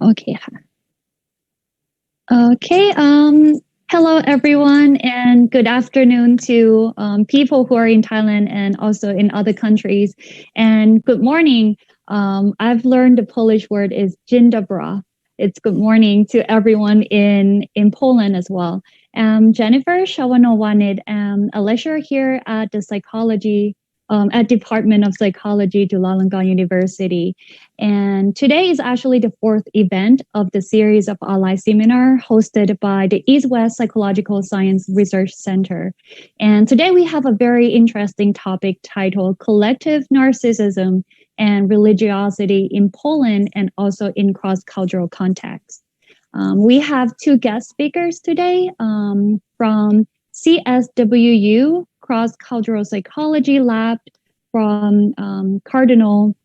Okay ค่ะ Okay, hello everyone and good afternoon to people who are in Thailand and also in other countries. And good morning. I've learned the Polish word is dzień dobry. It's good morning to everyone in Poland as well. Jennifer Shawano-Wanid, a lecturer here at the at Department of Psychology, Chulalongkorn University. And today is actually the fourth event of the series of online seminar hosted by the East-West Psychological Science Research Center. And today we have a very interesting topic titled Collective Narcissism and Religiosity in Poland and also in cross-cultural contexts. We have two guest speakers today from CSWU, Cross-Cultural Psychology Lab, from Cardinal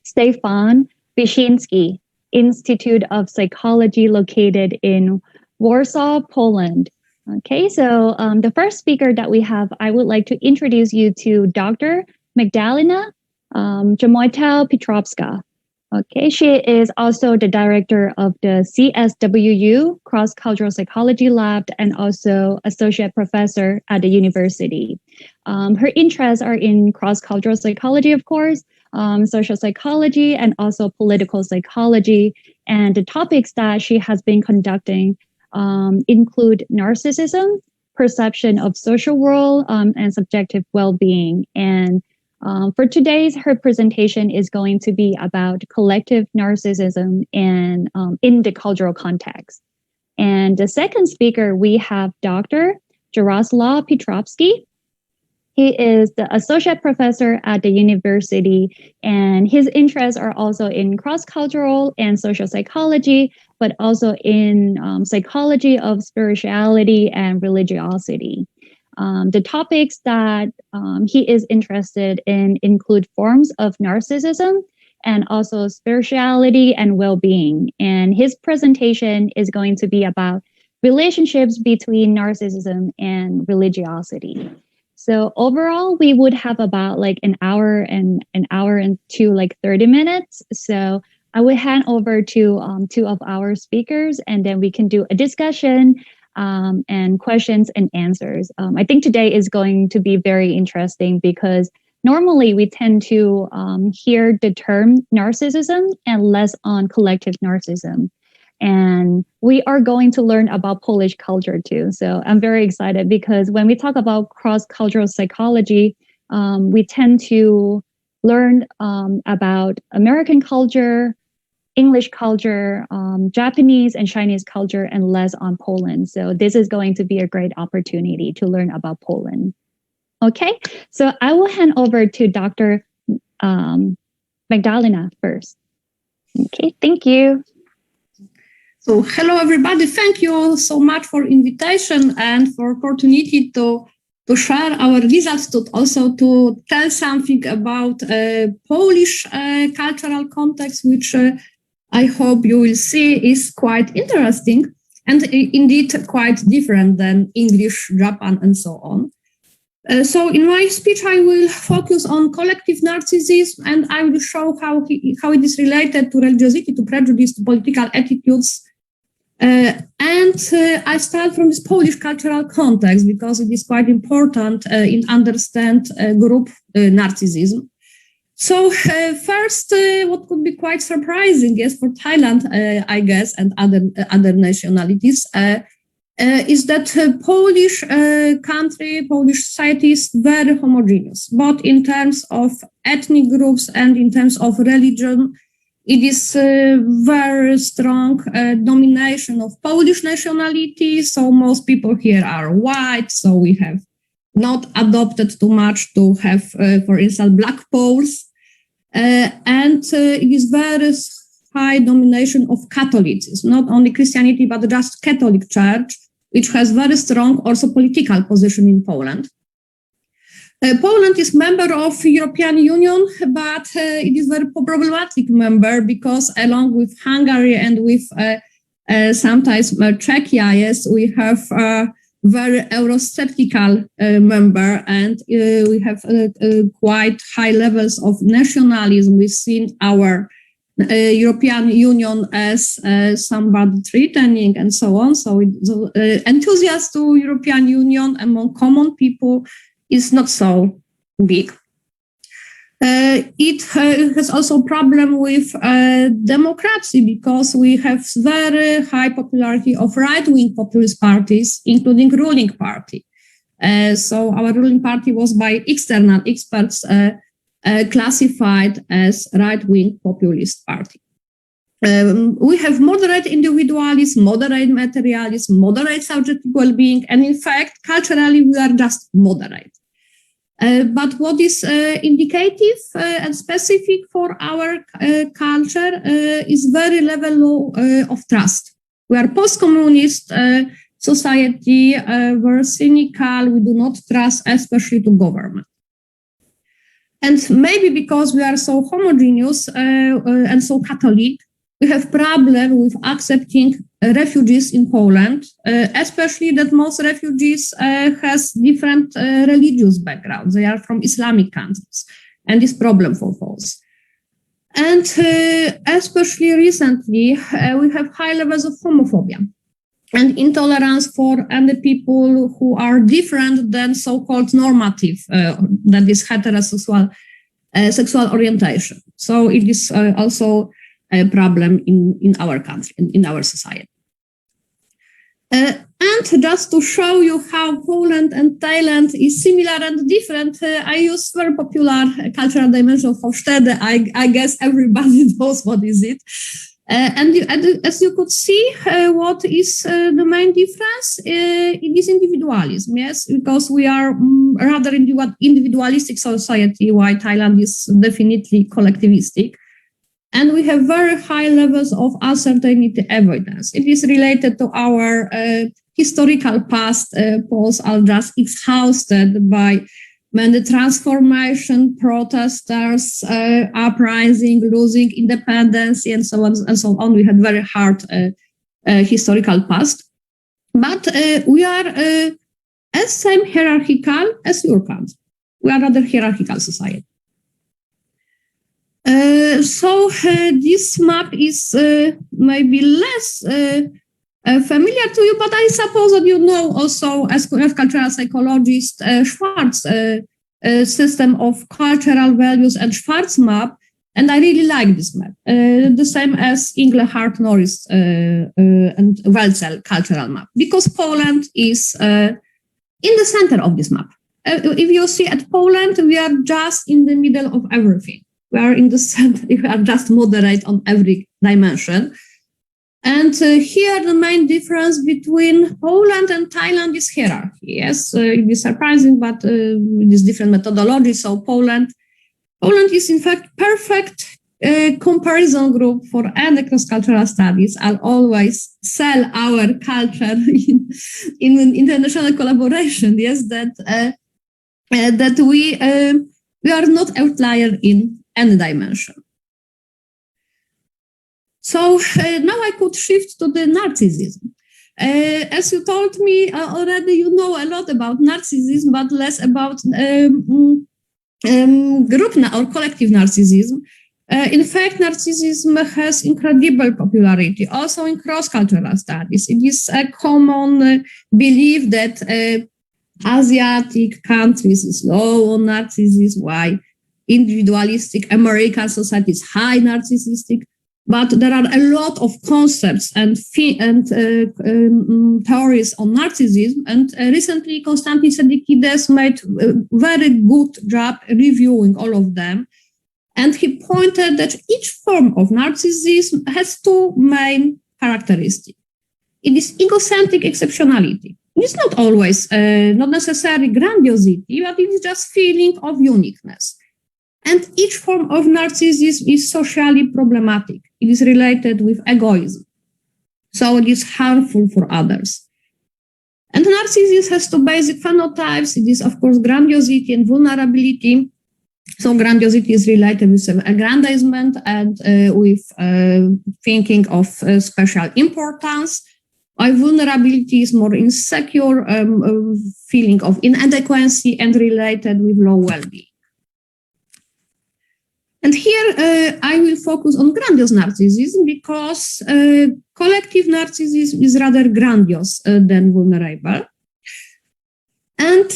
Stefan, Wyszynski, Institute of Psychology located in Warsaw, Poland. Okay, so the first speaker that we have, I would like to introduce you to Dr. Magdalena Żemojtel-Piotrowska. Okay, she is also the director of the CSWU Cross-Cultural Psychology Lab and also associate professor at the university. Her interests are in cross-cultural psychology, of course, social psychology, and also political psychology. And the topics that she has been conducting include narcissism, perception of social world, and subjective well-being. And for today's, her presentation is going to be about collective narcissism and in the cultural context. And the second speaker, we have Dr. Jarosław Piotrowski. He is the associate professor at the university, and his interests are also in cross-cultural and social psychology, but also in psychology of spirituality and religiosity. The topics that he is interested in include forms of narcissism and also spirituality and well-being. And his presentation is going to be about relationships between narcissism and religiosity. So overall, we would have about like an hour and to like 30 minutes. So I will hand over to two of our speakers, and then we can do a discussion and questions and answers. I think today is going to be very interesting because normally we tend to hear the term narcissism and less on collective narcissism. And we are going to learn about Polish culture too. So I'm very excited because when we talk about cross-cultural psychology, we tend to learn about American culture, English culture, Japanese and Chinese culture, and less on Poland. So this is going to be a great opportunity to learn about Poland. Okay, so I will hand over to Dr. Magdalena first. Okay, thank you. So hello, everybody. Thank you all so much for invitation and for opportunity to share our results, to also to tell something about Polish cultural context, which I hope you will see is quite interesting and indeed quite different than English, Japan, and so on. So in my speech, I will focus on collective narcissism, and I will show how it is related to religiosity, to prejudice, to political attitudes. And I start from this Polish cultural context because it is quite important in understand group narcissism. So first, what could be quite surprising, yes, for Thailand, I guess, and other nationalities, is that Polish country, Polish society is very homogeneous, both in terms of ethnic groups and in terms of religion. It is very strong domination of Polish nationality. So most people here are white. So we have not adopted too much to have, for instance, black Poles. And it is very high domination of Catholicism, not only Christianity, but just Catholic Church, which has very strong also political position in Poland. Poland is member of European Union, but it is very problematic member because along with Hungary and with sometimes Czechia, yes, we have very Eurosceptical member, and we have quite high levels of nationalism within our European Union as somebody threatening and so on. So enthusiasm to European Union among common people is not so big. It has also problem with democracy because we have very high popularity of right-wing populist parties, including ruling party. So our ruling party was by external experts classified as right-wing populist party. We have moderate individualism, moderate materialism, moderate subjective well-being, and in fact, culturally, we are just moderate. But what is indicative and specific for our culture is very level of trust. We are post-communist society, very cynical, we do not trust, especially to government. And maybe because we are so homogeneous and so Catholic, we have problem with accepting refugees in Poland, especially that most refugees has different religious backgrounds. They are from Islamic countries, and this problem for us. And especially recently, we have high levels of homophobia and intolerance for any people who are different than so-called normative, that is heterosexual sexual orientation. So it is also a problem in our country, in our society. And just to show you how Poland and Thailand is similar and different, I use very popular cultural dimension of Hofstede. I guess everybody knows what is it. And as you could see, what is the main difference? It is individualism, yes, because we are rather individualistic society, while Thailand is definitely collectivistic. And we have very high levels of uncertainty evidence. It is related to our historical past. Poles are just exhausted by many transformation, protesters, uprising, losing independence, and so on and so on. We had very hard historical past. But we are as same hierarchical as your country. We are rather hierarchical society. So this map is maybe less familiar to you, but I suppose that you know also, as cultural psychologist, Schwartz system of cultural values and Schwartz map, and I really like this map. The same as Englehart, Norris, and Welzel cultural map, because Poland is in the center of this map. If you see at Poland, we are just in the middle of everything. We are in the center, we are just moderate on every dimension. And here the main difference between Poland and Thailand is hierarchy. Yes, it is surprising, but it is different methodology. So Poland is in fact perfect comparison group for any cross-cultural studies. I'll always sell our culture in international collaboration. Yes, that we are not outlier in any dimension. So now I could shift to the narcissism. As you told me already, you know a lot about narcissism, but less about group or collective narcissism. In fact, narcissism has incredible popularity, also in cross-cultural studies. It is a common belief that Asiatic countries is low on narcissism, while individualistic American society is high narcissistic. But there are a lot of concepts and theories on narcissism. And recently, Konstantin Sedikides made a very good job reviewing all of them. And he pointed that each form of narcissism has two main characteristics. It is egocentric exceptionality. It is not always, not necessarily grandiosity, but it is just feeling of uniqueness. And each form of narcissism is socially problematic. It is related with egoism. So it is harmful for others. And narcissism has two basic phenotypes. It is, of course, grandiosity and vulnerability. So grandiosity is related with aggrandizement and with thinking of special importance. While vulnerability is more insecure, feeling of inadequacy and related with low well-being. And here I will focus on grandiose narcissism because collective narcissism is rather grandiose than vulnerable. And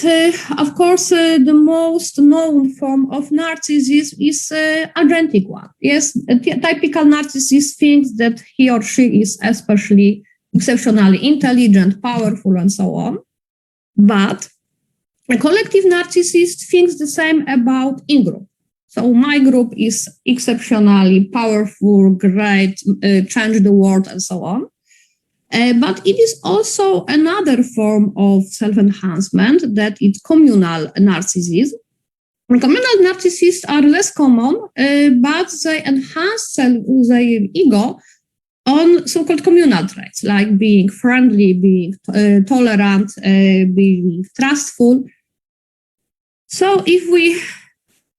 of course, the most known form of narcissism is agentic one. Yes, a typical narcissist thinks that he or she is especially exceptionally intelligent, powerful, and so on. But a collective narcissist thinks the same about in-group. So my group is exceptionally powerful, great, change the world, and so on. But it is also another form of self-enhancement that is communal narcissism. Communal narcissists are less common, but they enhance their ego on so-called communal traits, like being friendly, being tolerant, being trustful. So if we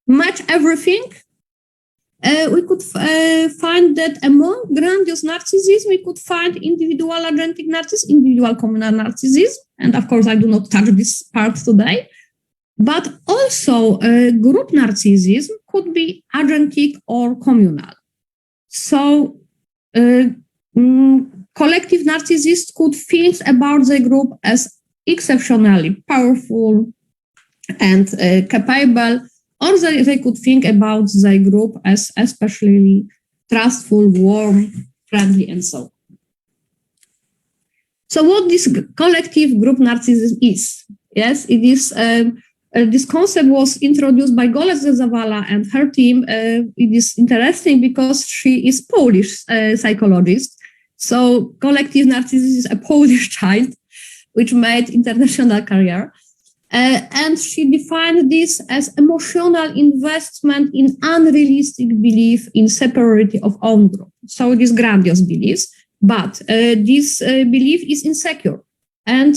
match everything, we could find that among grandiose narcissism, we could find individual agentic narcissism, individual communal narcissism. And of course, I do not touch this part today. But also group narcissism could be agentic or communal. So collective narcissists could think about the group as exceptionally powerful and capable, or they could think about the group as especially trustful, warm, friendly, and so on. So what this collective group narcissism is? Yes, it is, this concept was introduced by Golec Zavala and her team. It is interesting because she is Polish psychologist. So collective narcissism is a Polish child, which made international career. And she defined this as emotional investment in unrealistic belief in superiority of own group. So it is grandiose beliefs, but this belief is insecure. And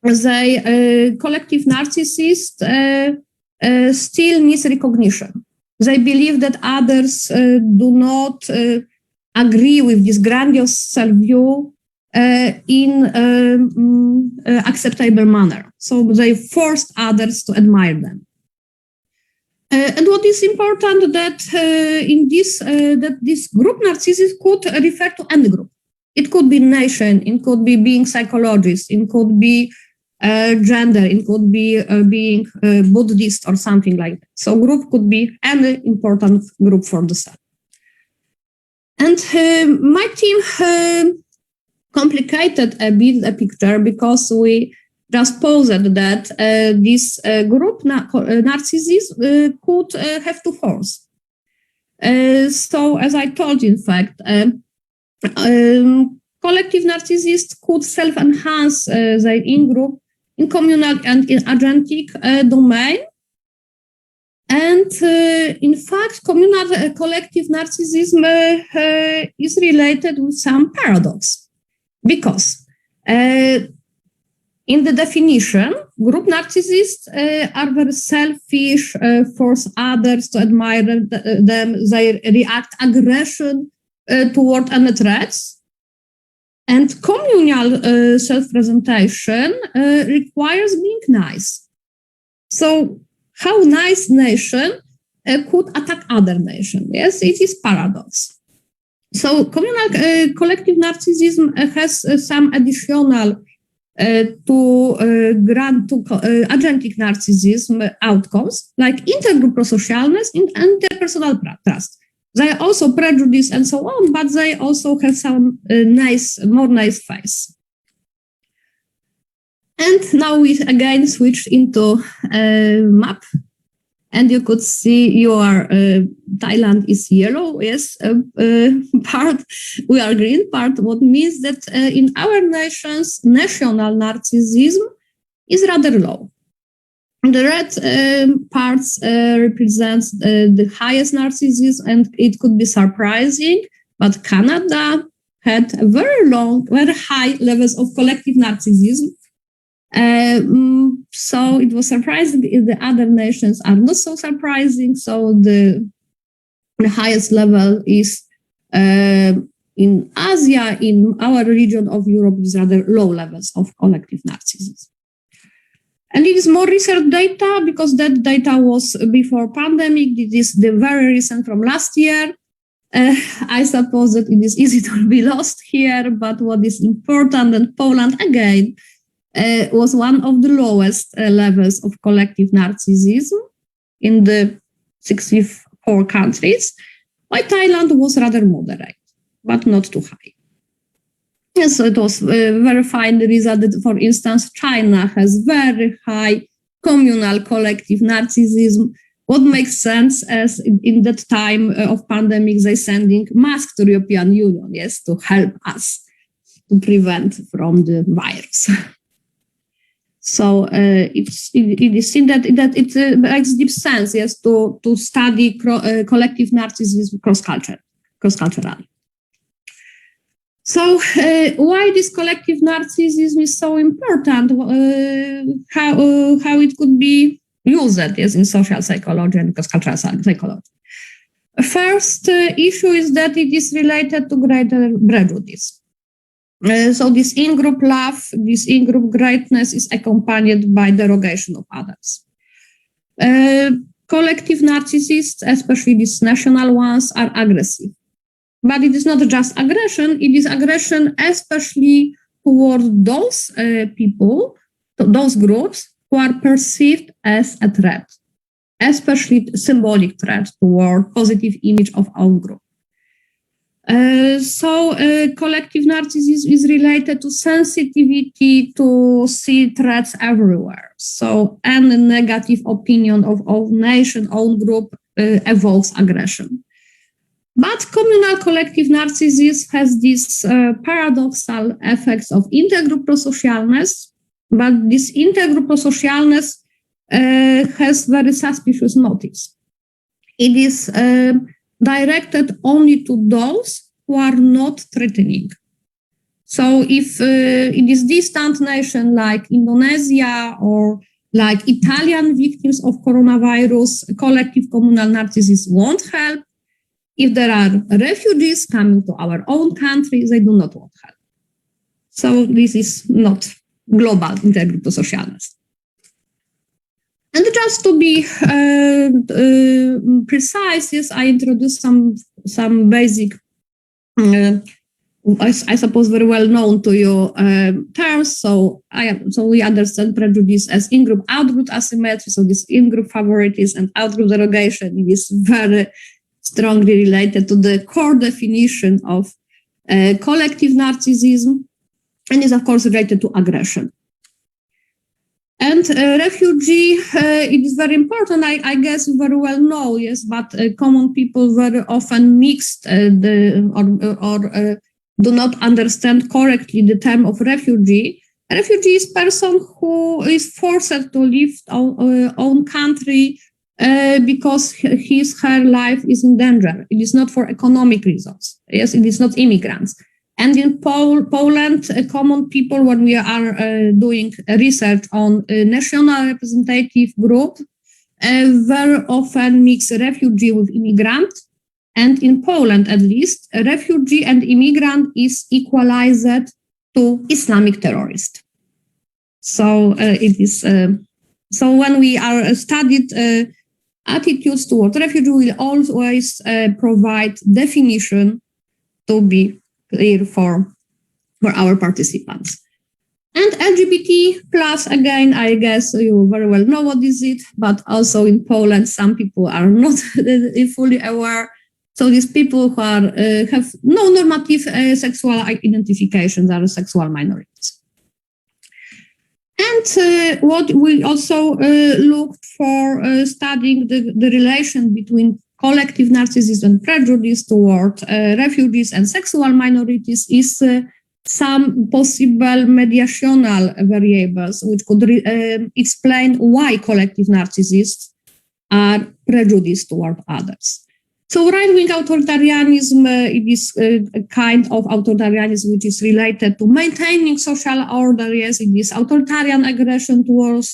the collective narcissist still needs recognition. They believe that others do not agree with this grandiose self-view in acceptable manner. So they forced others to admire them. And what is important that in this that this group narcissism could refer to any group. It could be nation, it could be being psychologist, it could be gender, it could be being Buddhist or something like that. So group could be any important group for the self. And my team complicated a bit the picture because we just posed that this group narcissism could have two forms. So as I told you, in fact, collective narcissists could self-enhance their in-group, in communal and in agentic domain. And in fact, communal collective narcissism is related with some paradox. Because in the definition, group narcissists are very selfish, force others to admire them, they react aggression toward any threats. And communal self-presentation requires being nice. So how nice nation could attack other nation? Yes, it is paradox. So communal collective narcissism has some additional to agentic narcissism outcomes like intergroup prosocialness and interpersonal trust. They also prejudice and so on, but they also have some more nice face. And now we again switch into map. And you could see your Thailand is yellow, yes, part, we are green part, what means that in our nations, national narcissism is rather low. The red parts represents the highest narcissism, and it could be surprising, but Canada had very high levels of collective narcissism. So it was surprising if the other nations are not so surprising. So the highest level is in Asia, in our region of Europe, is rather low levels of collective narcissism. And it is more research data because that data was before pandemic. It is the very recent from last year. I suppose that it is easy to be lost here, but what is important, and Poland again was one of the lowest levels of collective narcissism in the 64 countries, while Thailand was rather moderate, but not too high. Yes, it was very fine result that, for instance, China has very high communal collective narcissism. What makes sense as in that time of pandemic, they sending masks to the European Union, yes, to help us to prevent from the virus. So it is seen that it makes deep sense, yes, to study collective narcissism cross-culturally. So why this collective narcissism is so important? How it could be used, yes, in social psychology and cross-cultural psychology. First issue is that it is related to greater prejudice. So this in-group love, this in-group greatness is accompanied by derogation of others. Collective narcissists, especially these national ones, are aggressive. But it is not just aggression, it is aggression especially toward those people, those groups who are perceived as a threat, especially symbolic threat toward positive image of our group. So collective narcissism is related to sensitivity to see threats everywhere. So any negative opinion of own nation, own group evokes aggression. But communal collective narcissism has these paradoxal effects of intergroup prosocialness, but this intergroup prosocialness has very suspicious motives. It is directed only to those who are not threatening. So if it is distant nation like Indonesia or like Italian victims of coronavirus, collective communal narcissism won't help. If there are refugees coming to our own country, they do not want help. So this is not global intergroup prosocialness. And just to be precise, yes, I introduced some basic, I suppose, very well known to you terms. So we understand prejudice as in-group, out-group asymmetry. So this in-group favoritism and out-group derogation, it is very strongly related to the core definition of collective narcissism, and is of course related to aggression. And refugee, it is very important. I guess you very well know, yes, but common people very often mixed or do not understand correctly the term of refugee. A refugee is person who is forced to leave own country because her life is in danger. It is not for economic reasons. Yes, it is not immigrants. And in Poland, common people, when we are doing research on a national representative group, very often mix refugee with immigrant. And in Poland, at least, a refugee and immigrant is equalized to Islamic terrorist. So it is. So when we are studied attitudes toward refugee, will always provide definition to be clear for our participants. And LGBT plus, again, I guess you very well know what is it, but also in Poland, some people are not fully aware. So these people who are, have no normative sexual identifications are sexual minorities. And what we also looked for studying the relation between collective narcissism and prejudice toward refugees and sexual minorities is some possible mediational variables which could explain why collective narcissists are prejudiced toward others. So right-wing authoritarianism, it is a kind of authoritarianism which is related to maintaining social order. Yes, it is authoritarian aggression toward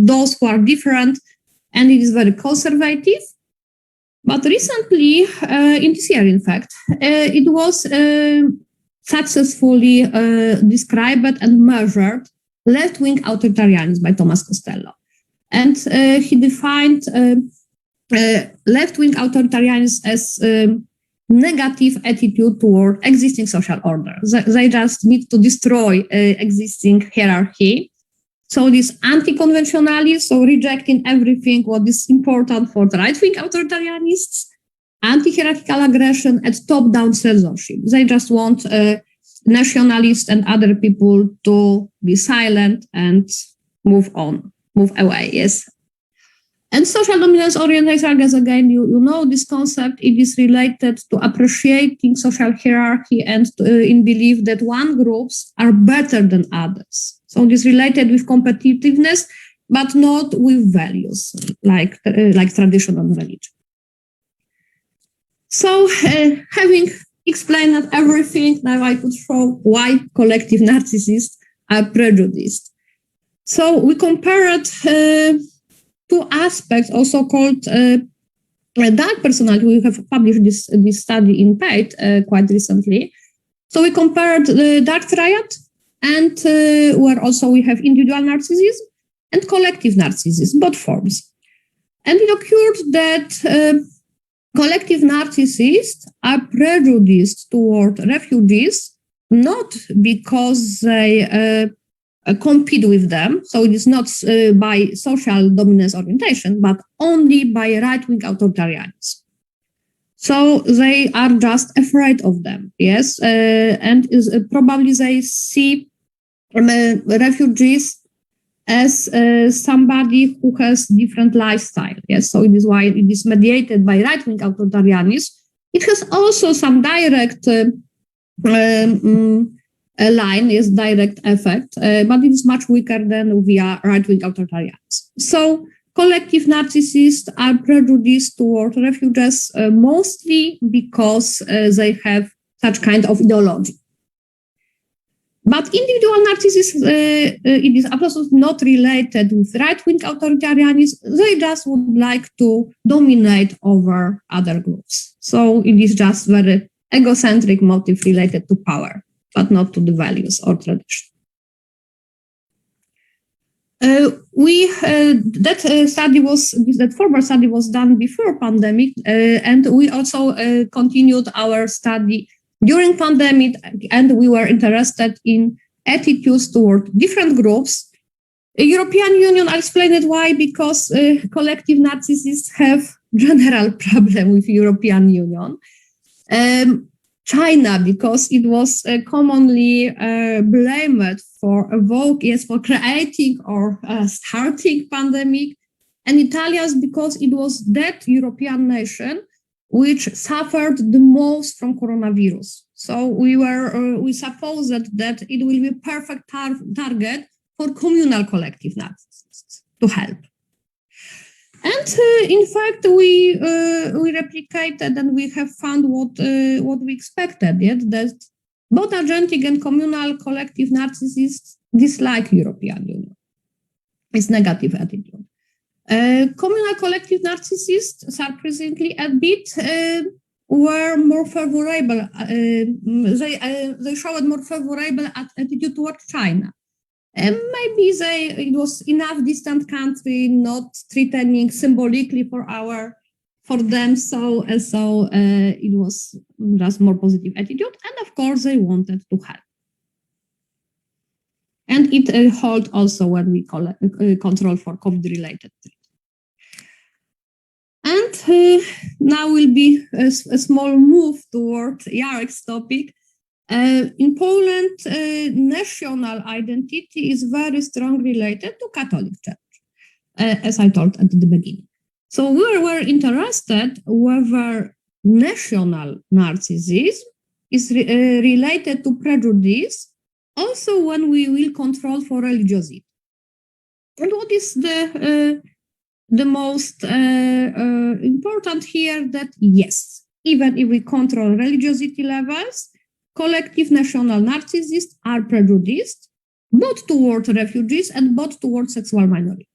those who are different, and it is very conservative. But recently, in this year, in fact, it was successfully described and measured left-wing authoritarianism by Thomas Costello. And he defined left-wing authoritarianism as negative attitude toward existing social order. They just need to destroy existing hierarchy. So this anti-conventionalism, so rejecting everything what is important for the right-wing authoritarianists, anti-hierarchical aggression, and top-down censorship. They just want nationalists and other people to be silent and move away, yes. And social dominance orientation, because again, you know this concept, it is related to appreciating social hierarchy and in belief that one groups are better than others. So it is related with competitiveness, but not with values like tradition and religion. So having explained everything, now I could show why collective narcissists are prejudiced. So we compared two aspects, also called dark personality. We have published this study in PAID quite recently. So we compared the dark triad, and where also we have individual narcissism and collective narcissism, both forms. And it occurred that collective narcissists are prejudiced toward refugees, not because they compete with them, so it is not by social dominance orientation, but only by right-wing authoritarianism. So they are just afraid of them, yes, and probably they see refugees as somebody who has different lifestyle, yes. So it is why it is mediated by right-wing authoritarianism. It has also some direct line, is direct effect, but it is much weaker than via right-wing authoritarianism. So collective narcissists are prejudiced toward refugees mostly because they have such kind of ideology. But individual narcissists, it is absolutely not related with right-wing authoritarianism. They just would like to dominate over other groups. So it is just very egocentric motive related to power, but not to the values or tradition. That former study was done before pandemic, and we also continued our study during pandemic, and we were interested in attitudes toward different groups. European Union, I explained it why, because collective narcissists have general problem with European Union. China, because it was commonly blamed for creating or starting pandemic, and Italians because it was that European nation which suffered the most from coronavirus. So we supposed that it will be perfect target for communal collective narcissists to help. And in fact, we replicated and we have found what we expected, that both agentic and communal collective narcissists dislike European Union. It's negative attitude. Communal collective narcissists, surprisingly, a bit were more favorable. They showed more favorable attitude toward China. Maybe it was enough distant country, not threatening symbolically for them. So it was just more positive attitude, and of course they wanted to help. And it held also when we control for COVID-related threat. And now will be a small move toward Jarek's topic. In Poland, national identity is very strongly related to Catholic Church, as I told at the beginning. So we were interested whether national narcissism is related to prejudice, also when we will control for religiosity. And what is the most important here, that yes, even if we control religiosity levels, collective national narcissists are prejudiced both toward refugees and both toward sexual minorities.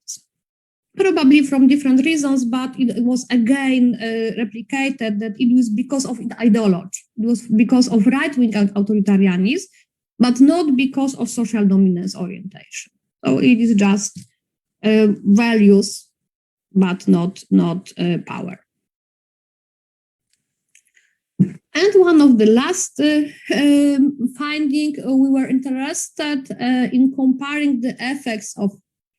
Probably from different reasons, but it was again replicated that it was because of ideology. It was because of right-wing authoritarianism, but not because of social dominance orientation. So it is just values, but not power. And one of the last finding, we were interested in comparing the effects of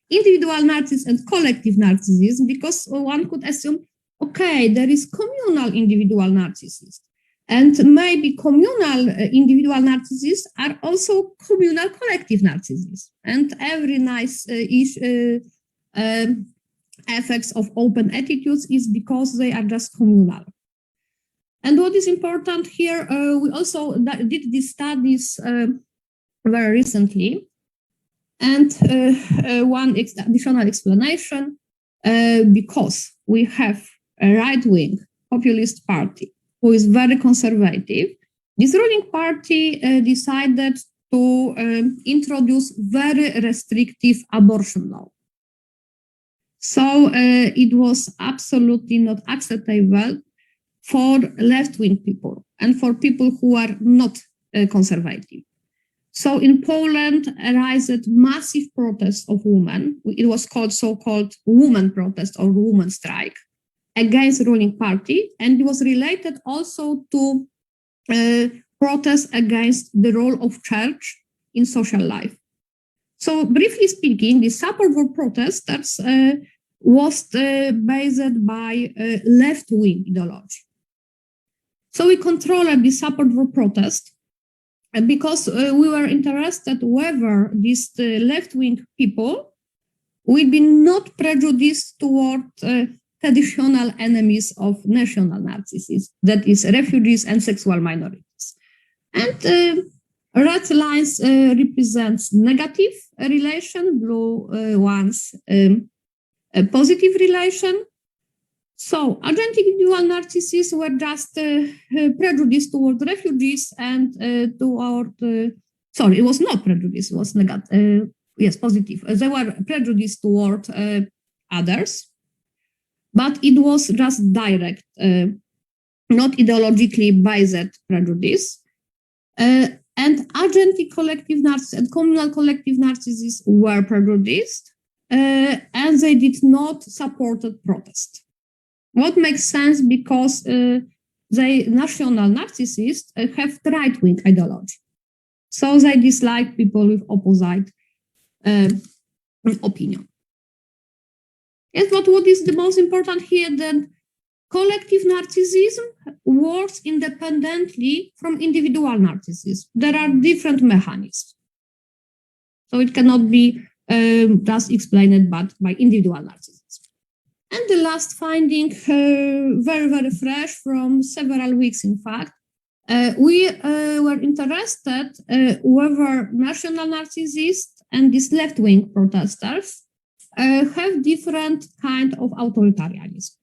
individual narcissism and collective narcissism, because one could assume, okay, there is communal individual narcissists, and maybe communal individual narcissists are also communal collective narcissists. And every nice effects of open attitudes is because they are just communal. And what is important here, we also did these studies very recently. And one additional explanation, because we have a right-wing populist party who is very conservative, this ruling party decided to introduce very restrictive abortion law. So it was absolutely not acceptable for left-wing people and for people who are not conservative. So in Poland arose massive protests of women. It was called so-called woman protest or woman strike against the ruling party. And it was related also to protests against the role of church in social life. So briefly speaking, the support for protesters was based by left-wing ideology. So we controlled the support for protest because we were interested whether these left-wing people will be not prejudiced toward traditional enemies of national narcissists, that is, refugees and sexual minorities. And red lines represents negative relation, blue ones a positive relation. So agentic individual narcissists were just prejudiced toward refugees and toward, sorry, it was not prejudice, it was negative, yes, positive. They were prejudiced toward others, but it was just direct, not ideologically based prejudice. And agentic collective narcissists and communal collective narcissists were prejudiced, and they did not support protest. What makes sense because they national narcissists have right-wing ideology. So they dislike people with opposite opinion. Yes, but what is the most important here, that collective narcissism works independently from individual narcissism. There are different mechanisms. So it cannot be just explained but by individual narcissism. And the last finding, very, very fresh from several weeks, in fact, we were interested whether national narcissists and these left-wing protesters have different kind of authoritarianism.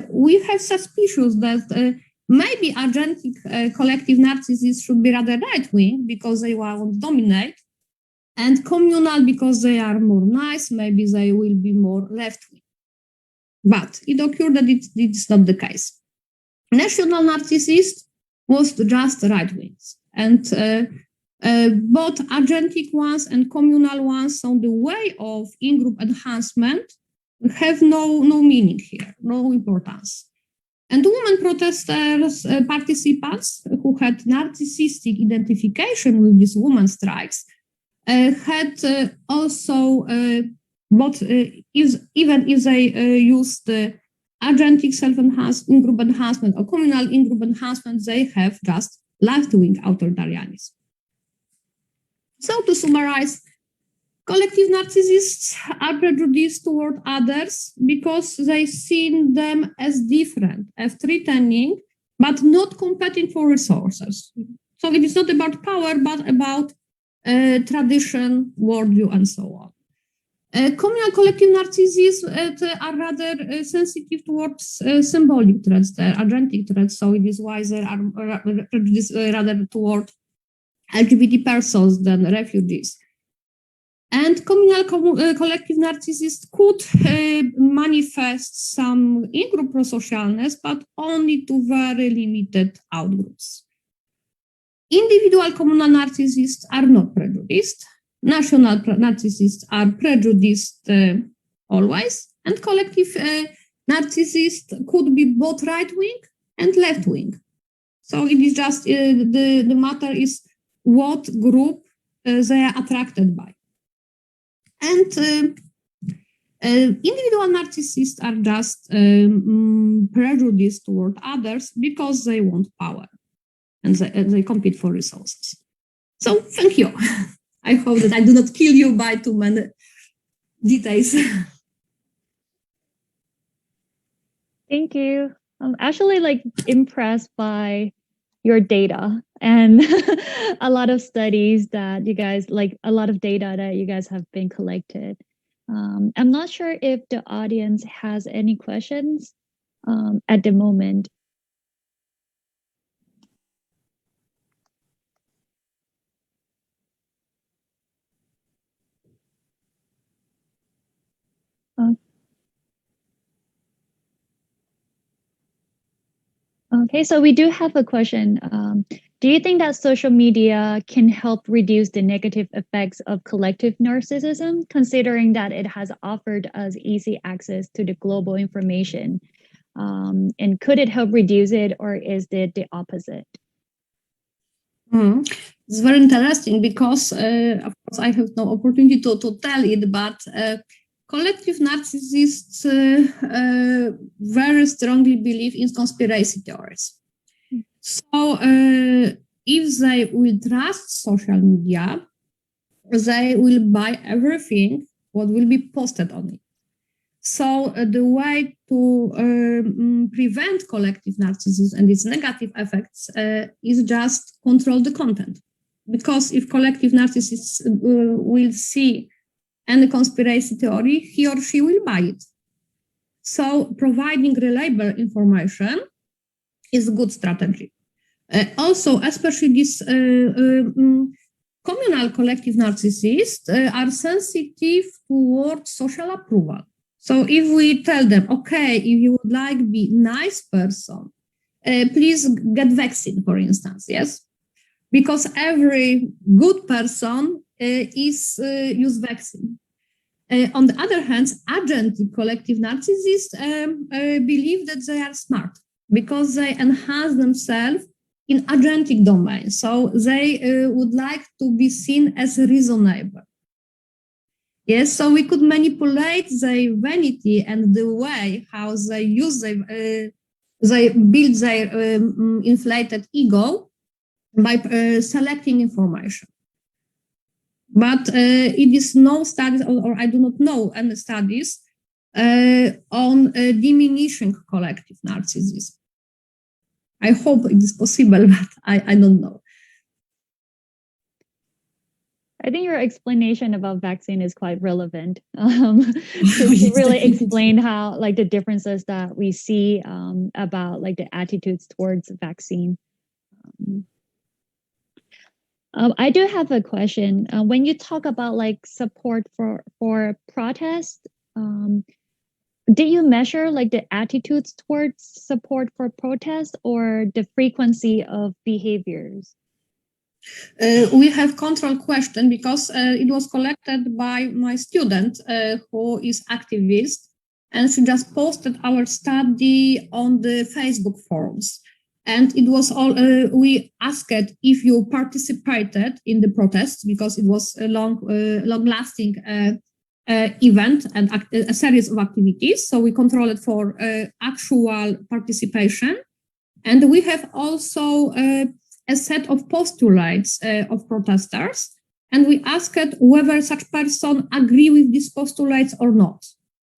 We have suspicions that maybe agentic collective narcissists should be rather right-wing because they want to dominate, and communal because they are more nice, maybe they will be more left-wing. But it occurred that it's not the case. National narcissist was just right-wings, and both agentic ones and communal ones, so the way of in-group enhancement have no meaning here, no importance. And women protesters, participants who had narcissistic identification with these woman strikes had also, but even if they used agentic self-enhancement, in-group enhancement, or communal in-group enhancement, they have just left-wing authoritarianism. So to summarize, collective narcissists are prejudiced toward others because they see them as different, as threatening, but not competing for resources. So it is not about power, but about tradition, worldview, and so on. Communal collective narcissists are rather sensitive towards symbolic threats, agentic threats, so it is why they are prejudiced rather toward LGBT persons than refugees. And communal collective narcissists could manifest some in-group prosocialness, but only to very limited outgroups. Individual communal narcissists are not prejudiced. national narcissists are prejudiced always, and collective narcissists could be both right-wing and left-wing. So it is just the matter is what group they are attracted by. And individual narcissists are just prejudiced toward others because they want power and they compete for resources. So thank you. I hope that I do not kill you by too many details. Thank you. I'm actually impressed by your data and a lot of studies that you guys a lot of data that you guys have been collected. I'm not sure if the audience has any questions at the moment. Okay, so we do have a question. Do you think that social media can help reduce the negative effects of collective narcissism, considering that it has offered us easy access to the global information? And could it help reduce it, or is it the opposite? It's very interesting because, of course, I have no opportunity to tell it, but collective narcissists very strongly believe in conspiracy theories. So if they will trust social media, they will buy everything what will be posted on it. So the way to prevent collective narcissism and its negative effects is just control the content. Because if collective narcissists will see any conspiracy theory, he or she will buy it. So providing reliable information is a good strategy. Also, especially these communal collective narcissists are sensitive toward social approval. So if we tell them, okay, if you would like to be a nice person, please get vaccine, for instance, yes? Because every good person use vaccine. On the other hand, agentic collective narcissists believe that they are smart because they enhance themselves in agentic domain. So they would like to be seen as reasonable. Yes, so we could manipulate their vanity and the way how they use they build their inflated ego by selecting information. But it is no studies, or I do not know any studies on diminishing collective narcissism. I hope it is possible, but I don't know. I think your explanation about vaccine is quite relevant to really explain how the differences that we see about the attitudes towards vaccine. I do have a question. When you talk about support for protest, did you measure the attitudes towards support for protest or the frequency of behaviors? We have control question because it was collected by my student who is activist, and she just posted our study on the Facebook forums. And it was all, we asked if you participated in the protests because it was a long-lasting event and a series of activities. So we control it for actual participation. And we have also a set of postulates of protesters. And we asked whether such person agree with these postulates or not.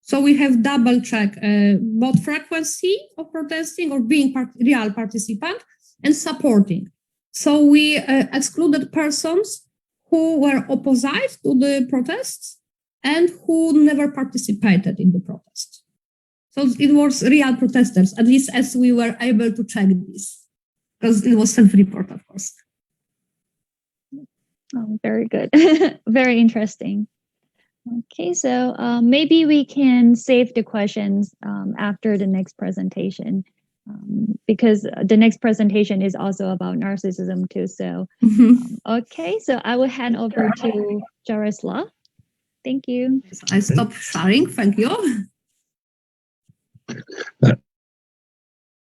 So we have double check both frequency of protesting or being real participant and supporting. So we excluded persons who were opposite to the protests and who never participated in the protest. So it was real protesters, at least as we were able to check this, because it was self-report, of course. Oh, very good. Very interesting. Okay, so maybe we can save the questions after the next presentation. because the next presentation is also about narcissism too. So, okay, so I will hand over to Jarosław. Thank you. I stop sharing. Thank you.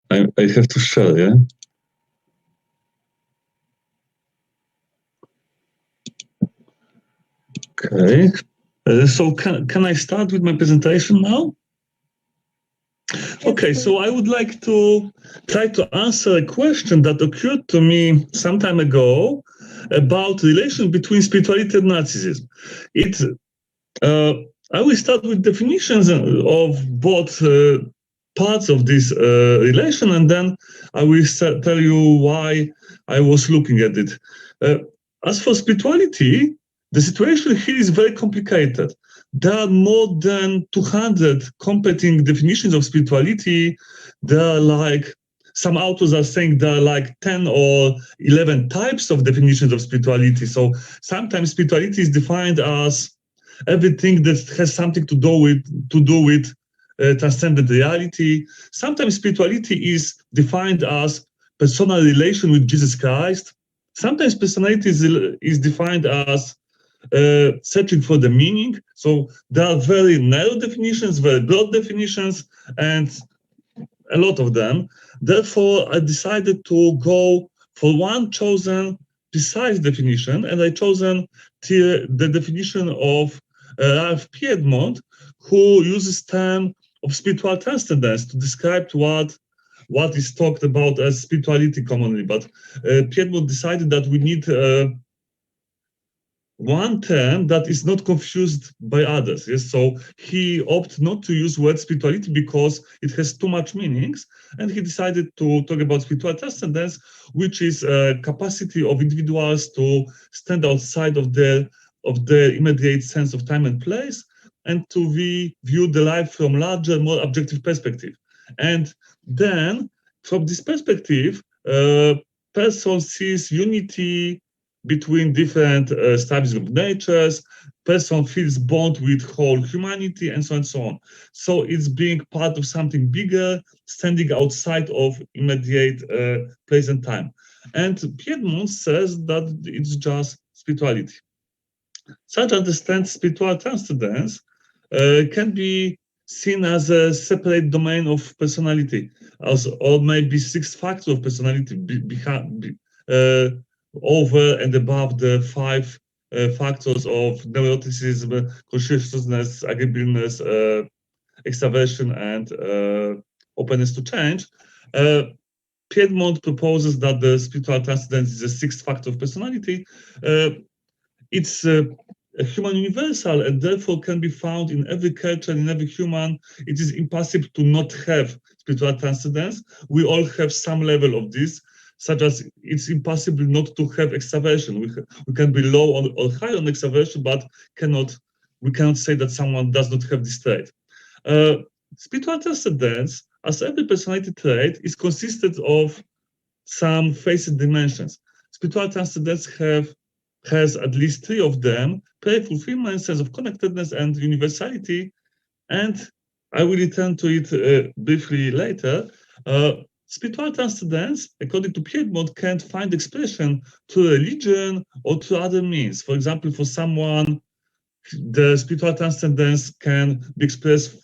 I have to share, yeah? Okay. So can I start with my presentation now? Okay, so I would like to try to answer a question that occurred to me some time ago about the relation between spirituality and narcissism. I will start with definitions of both parts of this relation, and then I will tell you why I was looking at it. As for spirituality, the situation here is very complicated. There are more than 200 competing definitions of spirituality. There are like, some authors are saying there are like 10 or 11 types of definitions of spirituality. So sometimes spirituality is defined as everything that has something to do with transcendent reality. Sometimes spirituality is defined as personal relation with Jesus Christ. Sometimes personality is defined as searching for the meaning. So there are very narrow definitions, very broad definitions, and a lot of them. Therefore, I decided to go for one chosen precise definition, and I chosen the definition of Ralph Piedmont, who uses term of spiritual transcendence to describe what is talked about as spirituality commonly. But Piedmont decided that we need one term that is not confused by others. Yes, so he opted not to use word spirituality because it has too much meanings, and he decided to talk about spiritual transcendence, which is a capacity of individuals to stand outside of their immediate sense of time and place, and to view the life from larger, more objective perspective. And then, from this perspective, person sees unity between different stabilities of natures, person feels bond with whole humanity, and so on and so on. So it's being part of something bigger, standing outside of immediate place and time. And Piedmont says that it's just spirituality. Such understand spiritual transcendence can be seen as a separate domain of personality, or maybe 6 factors of personality over and above the 5 factors of neuroticism, conscientiousness, agreeableness, extraversion, and openness to change. Piedmont proposes that the spiritual transcendence is a 6th factor of personality. It's a human universal, and therefore can be found in every culture, in every human. It is impossible to not have spiritual transcendence. We all have some level of this, such as it's impossible not to have extraversion. We can be low or high on extraversion, but we cannot say that someone does not have this trait. Spiritual transcendence, as every personality trait, is consisted of some facet dimensions. Spiritual transcendence has at least 3 of them: prayer, fulfillment, sense of connectedness, and universality. And I will return to it briefly later. Spiritual transcendence, according to Piedmont, can't find expression through religion or through other means. For example, for someone, the spiritual transcendence can be expressed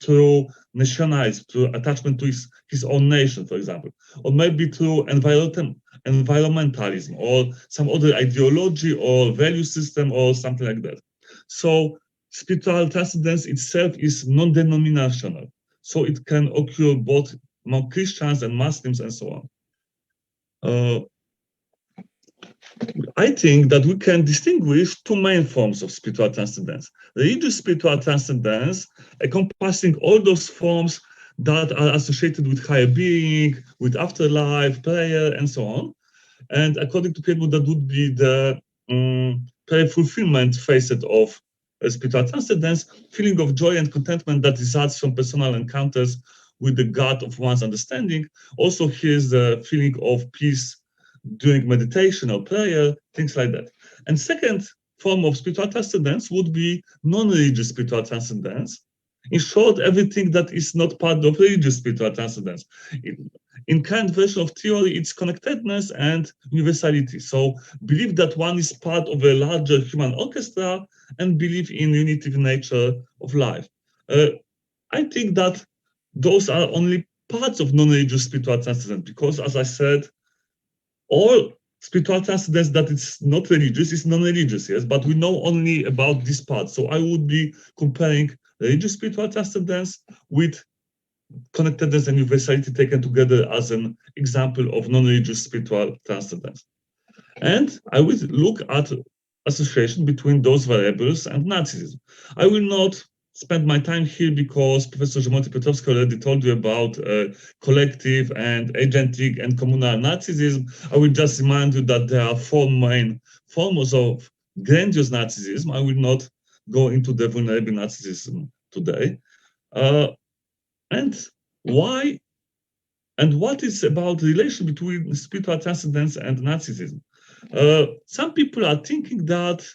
through nationalism, through attachment to his own nation, for example, or maybe through environmentalism or some other ideology or value system or something like that. So spiritual transcendence itself is non-denominational. So it can occur both among Christians and Muslims and so on. I think that we can distinguish 2 main forms of spiritual transcendence. Religious spiritual transcendence, encompassing all those forms that are associated with higher being, with afterlife, prayer, and so on. And according to Piedmont, that would be the prayer fulfillment facet of spiritual transcendence, feeling of joy and contentment that results from personal encounters with the God of one's understanding. Also, here's the feeling of peace during meditation or prayer, things like that. And second form of spiritual transcendence would be non-religious spiritual transcendence. In short, everything that is not part of religious spiritual transcendence. In current version of theory, it's connectedness and universality. So believe that one is part of a larger human orchestra and believe in unitive nature of life. I think that those are only parts of non-religious spiritual transcendence, because as I said, all spiritual transcendence that is not religious is non-religious, yes, but we know only about this part. So I would be comparing religious spiritual transcendence with connectedness and universality taken together as an example of non-religious spiritual transcendence. And I will look at association between those variables and Nazism. I will not spend my time here because Professor Żemojtel-Piotrowska already told you about collective and agentic and communal Nazism. I will just remind you that there are four main forms of grandiose Nazism. I will not go into the vulnerable Nazism today. And why and what is about the relation between spiritual transcendence and Nazism? Some people are thinking that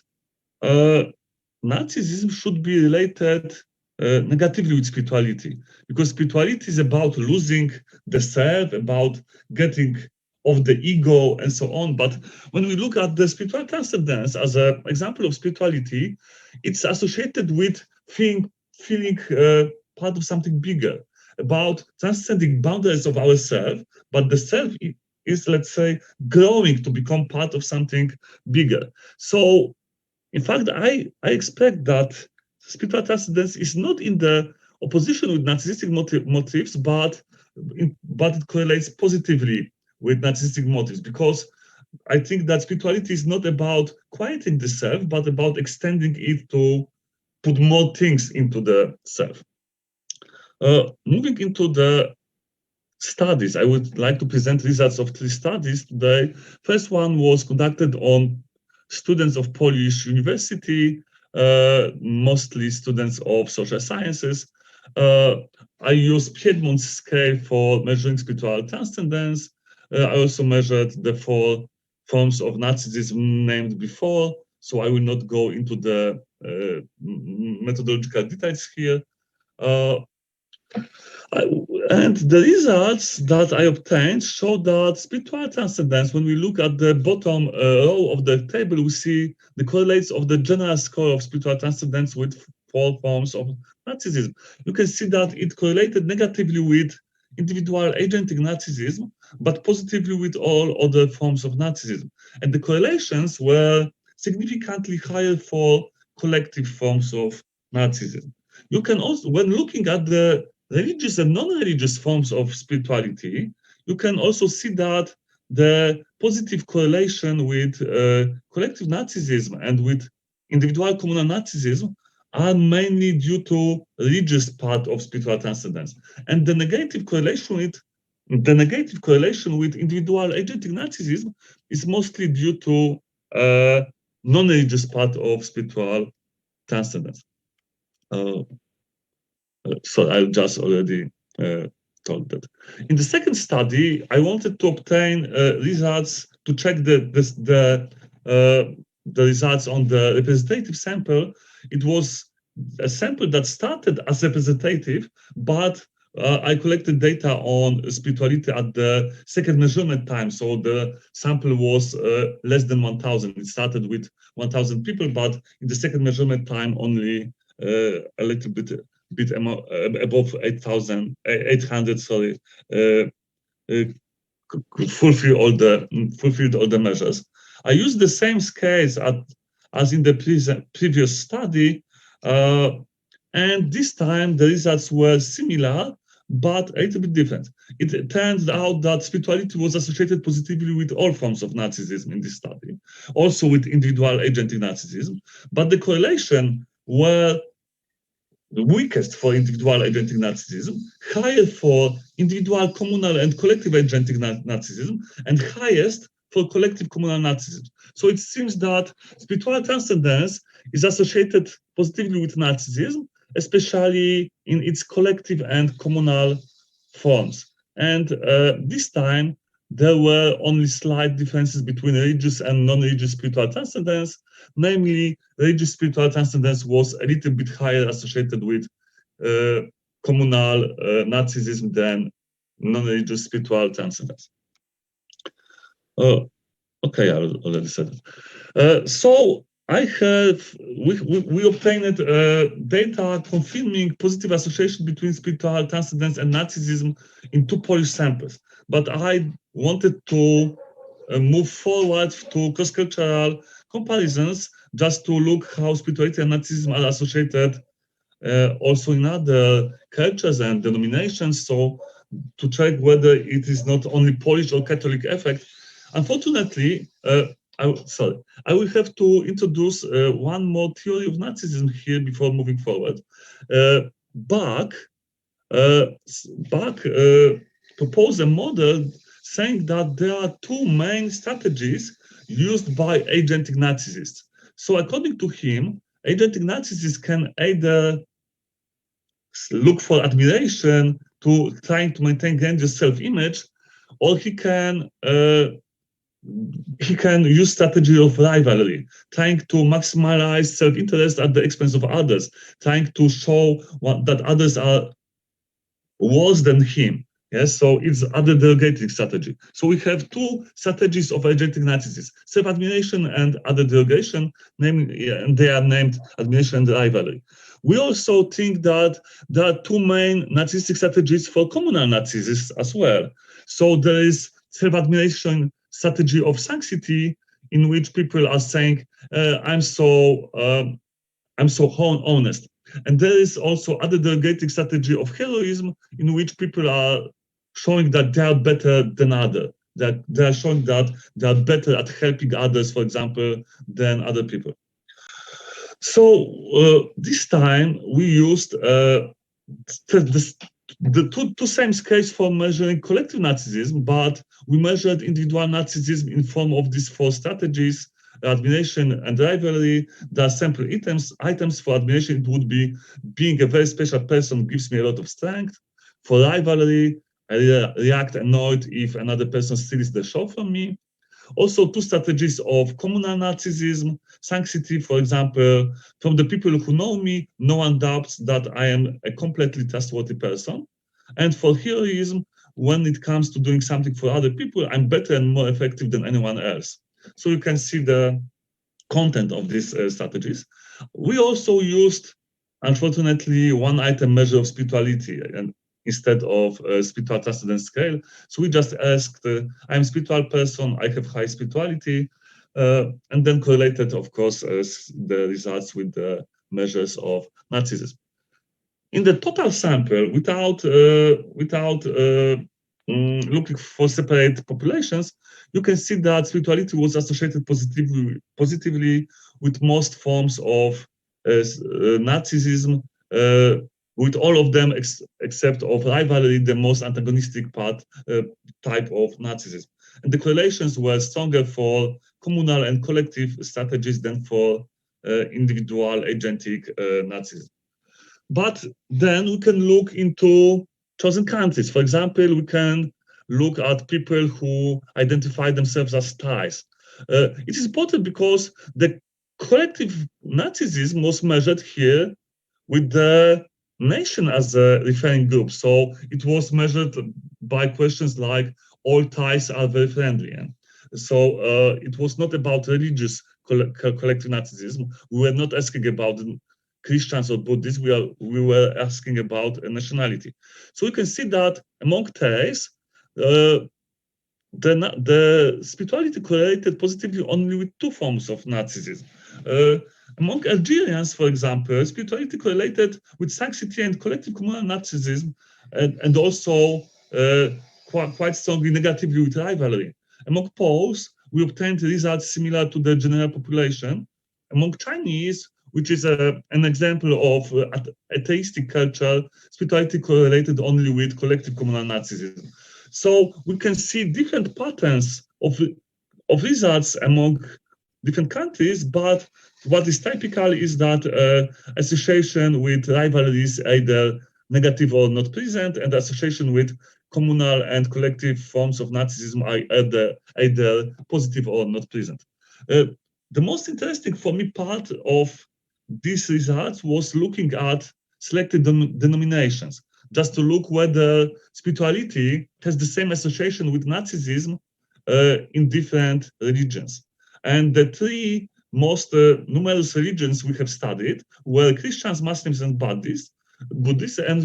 Nazism should be related negatively with spirituality, because spirituality is about losing the self, about getting off the ego and so on. But when we look at the spiritual transcendence as an example of spirituality, it's associated with feeling part of something bigger, about transcending boundaries of ourselves, but the self is, let's say, growing to become part of something bigger. So, in fact, I expect that spiritual transcendence is not in the opposition with narcissistic motives, but it correlates positively with narcissistic motives, because I think that spirituality is not about quieting the self, but about extending it to put more things into the self. Moving into the studies, I would like to present results of 3 studies today. First one was conducted on students of Polish university, mostly students of social sciences. I used Piedmont's scale for measuring spiritual transcendence. I also measured the 4 forms of Nazism named before, so I will not go into the methodological details here. And the results that I obtained show that spiritual transcendence, when we look at the bottom row of the table, we see the correlates of the general score of spiritual transcendence with 4 forms of Nazism. You can see that it correlated negatively with individual agentic Nazism, but positively with all other forms of Nazism. And the correlations were significantly higher for collective forms of Nazism. You can also, when looking at the religious and non-religious forms of spirituality, you can also see that the positive correlation with collective Nazism and with individual communal Nazism are mainly due to religious part of spiritual transcendence, and the negative correlation with individual agentic Nazism is mostly due to non-religious part of spiritual transcendence. So I just already told that. In the second study, I wanted to obtain results to check the results on the representative sample. It was a sample that started as representative, but I collected data on spirituality at the second measurement time. So the sample was less than 1,000. It started with 1,000 people, but in the second measurement time, only a little bit above 800. Sorry, fulfilled all the measures. I used the same scales as in the previous study, and this time the results were similar, but a little bit different. It turns out that spirituality was associated positively with all forms of Nazism in this study, also with individual agentic Nazism, but the correlation were the weakest for individual agentic Nazism, higher for individual communal and collective agentic Nazism, and highest for collective communal Nazism. So it seems that spiritual transcendence is associated positively with Nazism, especially in its collective and communal forms. And this time, there were only slight differences between religious and non-religious spiritual transcendence. Namely, religious spiritual transcendence was a little bit higher associated with communal Nazism than non-religious spiritual transcendence. Okay, I already said it. So we obtained data confirming positive association between spiritual transcendence and Nazism in 2 Polish samples. But I wanted to move forward to cross-cultural comparisons just to look how spirituality and Nazism are associated also in other cultures and denominations. So to check whether it is not only Polish or Catholic effect. Unfortunately, I will have to introduce one more theory of Nazism here before moving forward. Bach proposed a model saying that there are 2 main strategies used by agentic narcissists. So according to him, agentic narcissists can either look for admiration to trying to maintain grandiose self-image, or he can use strategy of rivalry, trying to maximize self-interest at the expense of others, trying to show that others are worse than him. Yes, so it's other derogating strategy. So we have 2 strategies of agentic narcissists: self-admiration and other derogation, and they are named admiration and rivalry. We also think that there are 2 main narcissistic strategies for communal narcissists as well. So there is self-admiration strategy of sanctity, in which people are saying, I'm so honest. And there is also other derogating strategy of heroism, in which people are showing that they are better than others, that they are showing that they are better at helping others, for example, than other people. So this time we used the 2 same scales for measuring collective narcissism, but we measured individual narcissism in form of these 4 strategies: admiration and rivalry. There are sample items for admiration. It would be being a very special person gives me a lot of strength. For rivalry, I react annoyed if another person steals the show from me. Also, 2 strategies of communal narcissism: sanctity, for example, from the people who know me, no one doubts that I am a completely trustworthy person. And for heroism, when it comes to doing something for other people, I'm better and more effective than anyone else. So you can see the content of these strategies. We also used, unfortunately, 1 item measure of spirituality and instead of spiritual transcendence scale. So we just asked, I'm a spiritual person, I have high spirituality, and then correlated, of course, the results with the measures of narcissism. In the total sample, without looking for separate populations, you can see that spirituality was associated positively with most forms of narcissism, with all of them except of rivalry, the most antagonistic type of narcissism. And the correlations were stronger for communal and collective strategies than for individual agentic narcissism. But then we can look into chosen countries. For example, we can look at people who identify themselves as Thais. It is important because the collective narcissism was measured here with the nation as a referring group. So it was measured by questions like, all Thais are very friendly. And so it was not about religious collective narcissism. We were not asking about Christians or Buddhists, we were asking about a nationality. So you can see that among Thais, the spirituality correlated positively only with 2 forms of narcissism. Among Algerians, for example, spirituality correlated with sanctity and collective communal narcissism, and also quite strongly negatively with rivalry. Among Poles, we obtained results similar to the general population. Among Chinese, which is an example of atheistic culture, spirituality correlated only with collective communal narcissism. So we can see different patterns of results among different countries, but what is typical is that association with rivalry is either negative or not present, and association with communal and collective forms of narcissism are either positive or not present. The most interesting for me part of these results was looking at selected denominations, just to look whether spirituality has the same association with Nazism in different religions. And the three most numerous religions we have studied were Christians, Muslims, and Buddhists. And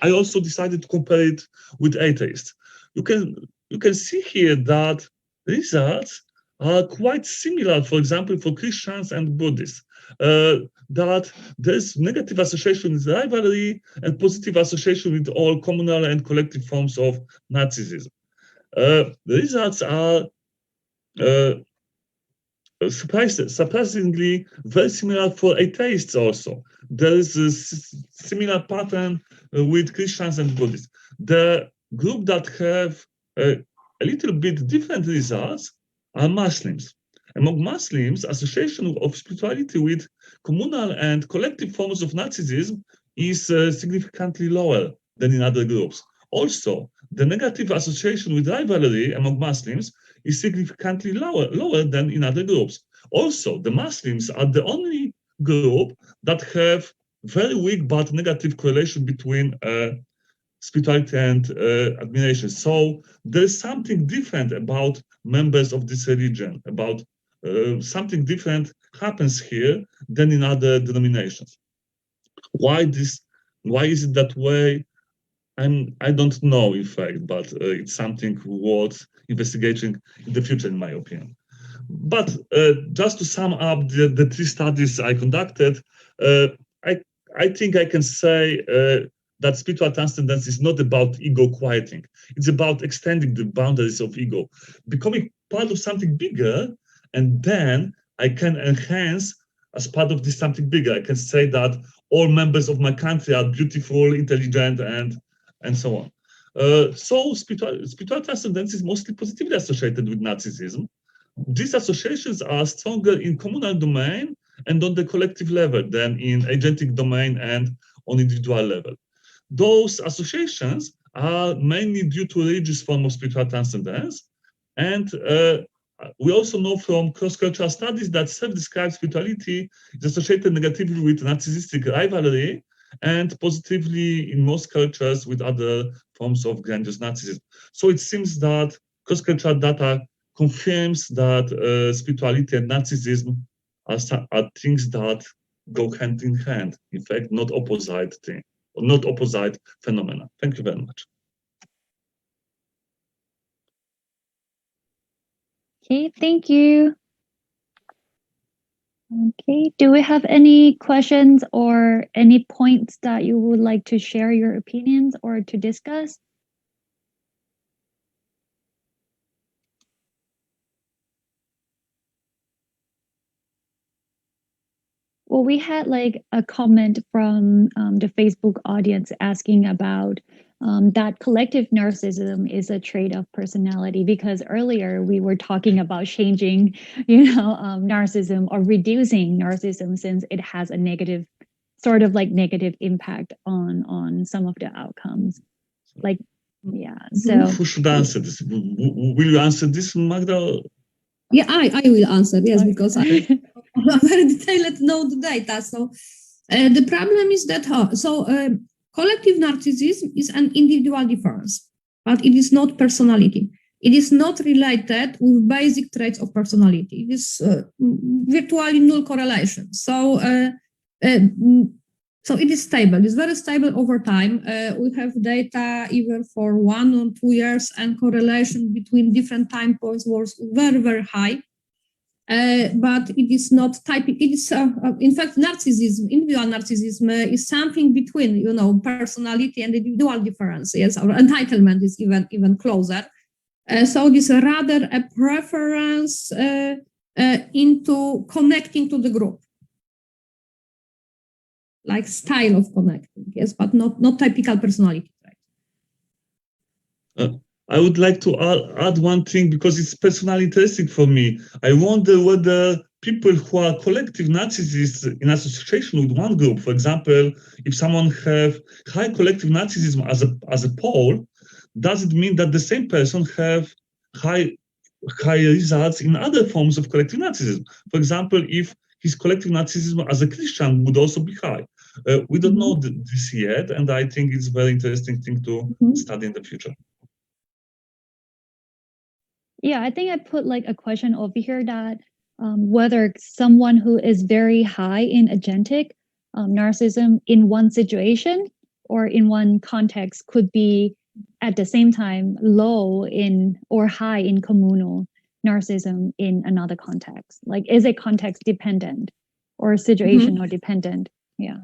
I also decided to compare it with atheists. You can see here that results are quite similar, for example, for Christians and Buddhists, that there's negative association with rivalry and positive association with all communal and collective forms of Nazism. The results are surprisingly very similar for atheists also. There is a similar pattern with Christians and Buddhists. The group that have a little bit different results are Muslims. Among Muslims, association of spirituality with communal and collective forms of Nazism is significantly lower than in other groups. Also, the negative association with rivalry among Muslims is significantly lower than in other groups. Also, the Muslims are the only group that have very weak but negative correlation between spirituality and admiration. So there's something different about members of this religion, about something different happens here than in other denominations. Why is it that way? I don't know, in fact, but it's something worth investigating in the future, in my opinion. But just to sum up the three studies I conducted, I think I can say that spiritual transcendence is not about ego quieting. It's about extending the boundaries of ego, becoming part of something bigger, and then I can enhance as part of this something bigger. I can say that all members of my country are beautiful, intelligent, and so on. So spiritual transcendence is mostly positively associated with Nazism. These associations are stronger in communal domain and on the collective level than in agentic domain and on individual level. Those associations are mainly due to religious form of spiritual transcendence. And we also know from cross-cultural studies that self-described spirituality is associated negatively with narcissistic rivalry and positively in most cultures with other forms of grandiose narcissism. So it seems that cross-cultural data confirms that spirituality and narcissism are things that go hand in hand. In fact, not opposite thing, or not opposite phenomena. Thank you very much. Okay, thank you. Okay, do we have any questions or any points that you would like to share your opinions or to discuss? Well, we had like a comment from the Facebook audience asking about that collective narcissism is a trait of personality, because earlier we were talking about changing, narcissism or reducing narcissism since it has a negative, sort of like negative impact on some of the outcomes. Like, yeah. So who should answer this? Will you answer this, Magda? Yeah, I will answer, yes, Okay. because I very detailed know the data. So the problem is that, collective narcissism is an individual difference, but it is not personality. It is not related with basic traits of personality. It is virtually null correlation. So it is stable. It's very stable over time. We have data even for 1 or 2 years, and correlation between different time points was very, very high. But it is not typical. It is, in fact, narcissism, individual narcissism is something between, personality and individual difference. Yes, our entitlement is even closer. So it is rather a preference into connecting to the group, like style of connecting, yes, but not typical personality trait. I would like to add one thing, because it's personally interesting for me. I wonder whether people who are collective narcissists in association with one group, for example, if someone have high collective narcissism as a pole, does it mean that the same person have high results in other forms of collective narcissism? For example, if his collective narcissism as a Christian would also be high. We don't know this yet, and I think it's a very interesting thing to study in the future. Yeah, I think I put like a question over here that whether someone who is very high in agentic narcissism in one situation or in one context could be at the same time low in or high in communal narcissism in another context. Like, is it context dependent or situation or dependent? Yeah.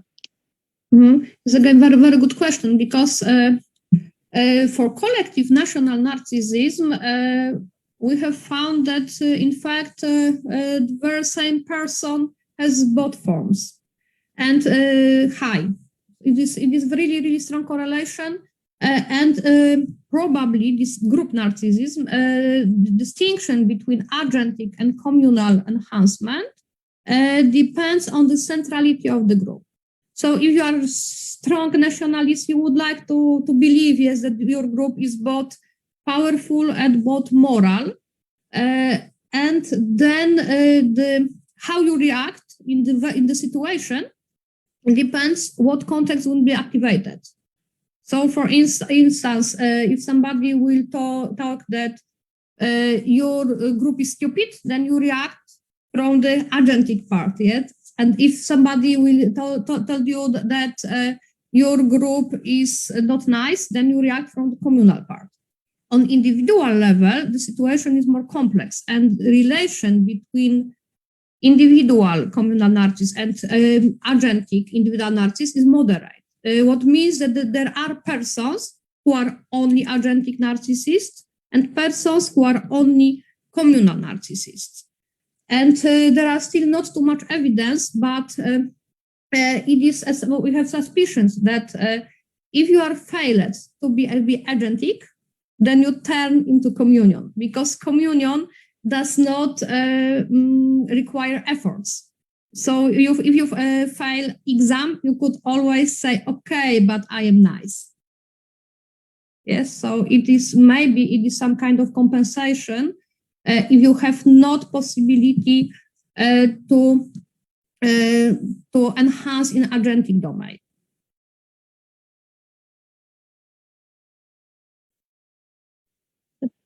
It's again very, very good question, because for collective national narcissism, we have found that in fact the very same person has both forms and high. It is really, really strong correlation, and probably this group narcissism, the distinction between agentic and communal enhancement depends on the centrality of the group. So if you are a strong nationalist, you would like to believe, yes, that your group is both powerful and both moral, and then how you react in the situation depends what context will be activated. So, for instance, if somebody will talk that your group is stupid, then you react from the agentic part, yes? And if somebody will tell you that your group is not nice, then you react from the communal part. On individual level, the situation is more complex, and the relation between individual communal narcissists and agentic individual narcissists is moderate. What means that there are persons who are only agentic narcissists and persons who are only communal narcissists. And there are still not too much evidence, but it is, as well, we have suspicions that if you are failed to be agentic, then you turn into communion, because communion does not require efforts. So if you fail exam, you could always say, okay, but I am nice. Yes, so it is some kind of compensation if you have not possibility to enhance in agentic domain.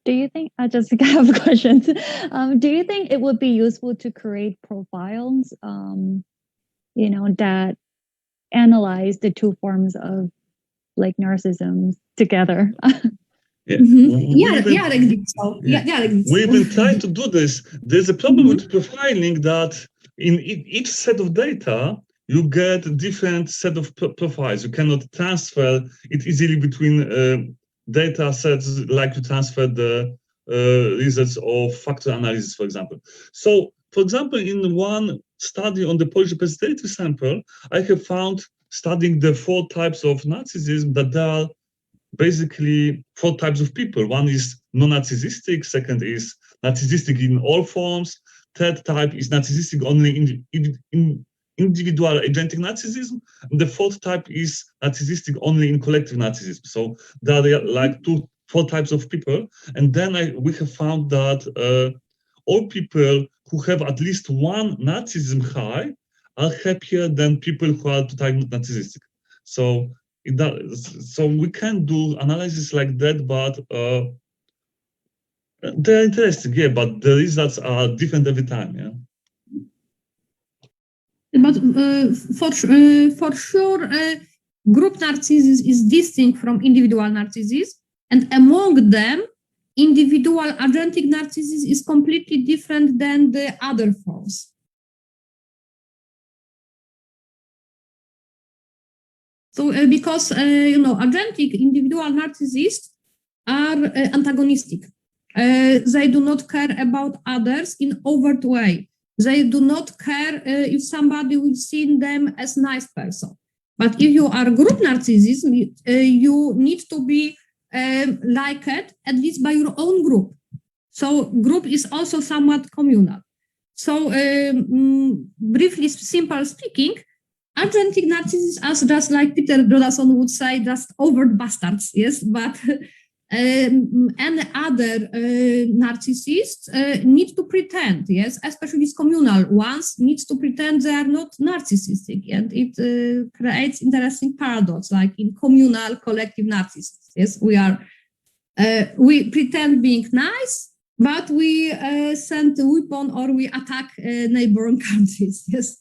Do you think, I just have questions. Do you think it would be useful to create profiles, that analyze the two forms of like narcissism together? Yeah. I think so. We even try to do this. There's a problem with profiling that in each set of data, you get a different set of profiles. You cannot transfer it easily between data sets like you transfer the results of factor analysis, for example. So, for example, in one study on the Polish representative sample, I have found, studying the 4 types of narcissism, that there are basically 4 types of people. One is non-narcissistic, second is narcissistic in all forms, third type is narcissistic only in individual agentic narcissism, and the 4th type is narcissistic only in collective narcissism. So there are like 4 types of people, and then we have found that all people who have at least one narcissism high are happier than people who are totally narcissistic. So we can do analysis like that, but they're interesting, yeah. But the results are different every time, yeah. But for sure, group narcissism is distinct from individual narcissism, and among them, individual agentic narcissism is completely different than the other forms. So, because agentic individual narcissists are antagonistic. They do not care about others in overt way. They do not care if somebody will see them as nice person. But if you are group narcissism, you need to be liked at least by your own group. So group is also somewhat communal. So briefly, simple speaking, agentic narcissists are just like Peter Dodason would say, just overt bastards, yes, but any other narcissists need to pretend, yes, especially these communal ones needs to pretend they are not narcissistic, and it creates interesting paradox, like in communal collective narcissists, yes, we pretend being nice, but we send a weapon or we attack neighboring countries, yes.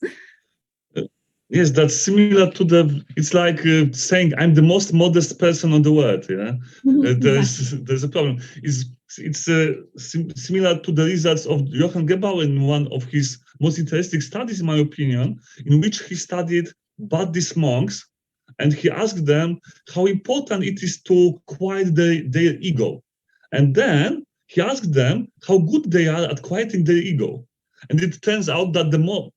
Yes, that's similar to it's like saying I'm the most modest person on the world. Yeah, there's a problem. It's similar to the results of Johann Gebauer in one of his most interesting studies, in my opinion, in which he studied Buddhist monks, and he asked them how important it is to quiet their ego, and then he asked them how good they are at quieting their ego, and it turns out that the more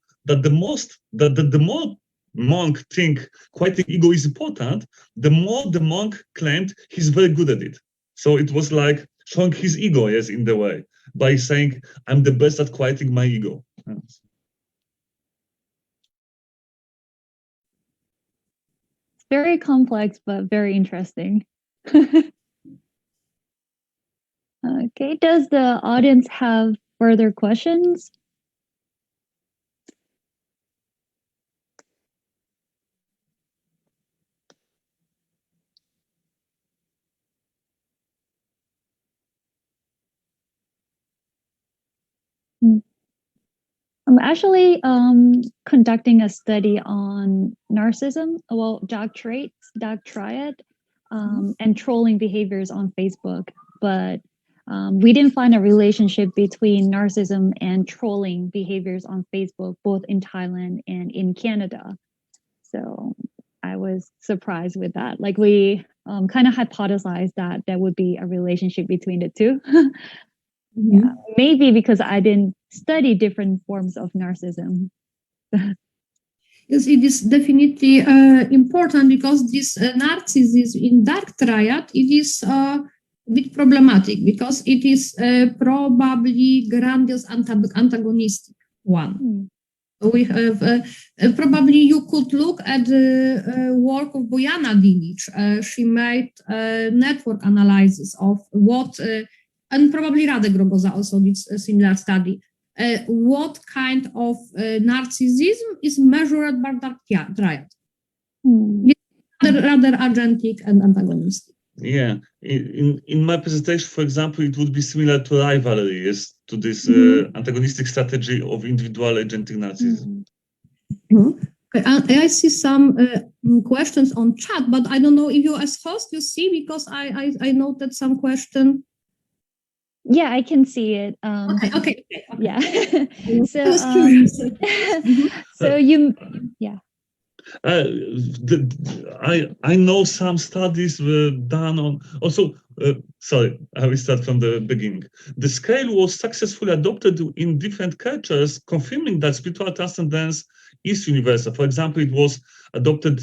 monk think quieting ego is important, the more the monk claimed he's very good at it. So it was like showing his ego, yes, in the way, by saying I'm the best at quieting my ego. Yes. Very complex, but very interesting. Okay, does the audience have further questions? I'm actually conducting a study on narcissism, dark traits, dark triad, and trolling behaviors on Facebook. But we didn't find a relationship between narcissism and trolling behaviors on Facebook, both in Thailand and in Canada. So I was surprised with that. Like we kind of hypothesized that there would be a relationship between the two. Yeah, maybe because I didn't study different forms of narcissism. Yes, it is definitely important because this narcissism in dark triad, it is a bit problematic because it is probably grandiose antagonistic one. We have probably you could look at the work of Bojana Dilic. She made network analysis of what, and probably Radek Rogoza also did a similar study. What kind of narcissism is measured by dark triad? Rather agentic and antagonistic. Yeah, in my presentation, for example, it would be similar to rivalry, yes, to this antagonistic strategy of individual agentic narcissism. Okay. I see some questions on chat, but I don't know if you as host you see, because I noted some question. Yeah, I can see it. Okay. Yeah. So, I was curious. So you, yeah. I know some studies were done on also. Sorry, I will start from the beginning. The scale was successfully adopted in different cultures, confirming that spiritual transcendence is universal. For example, it was adopted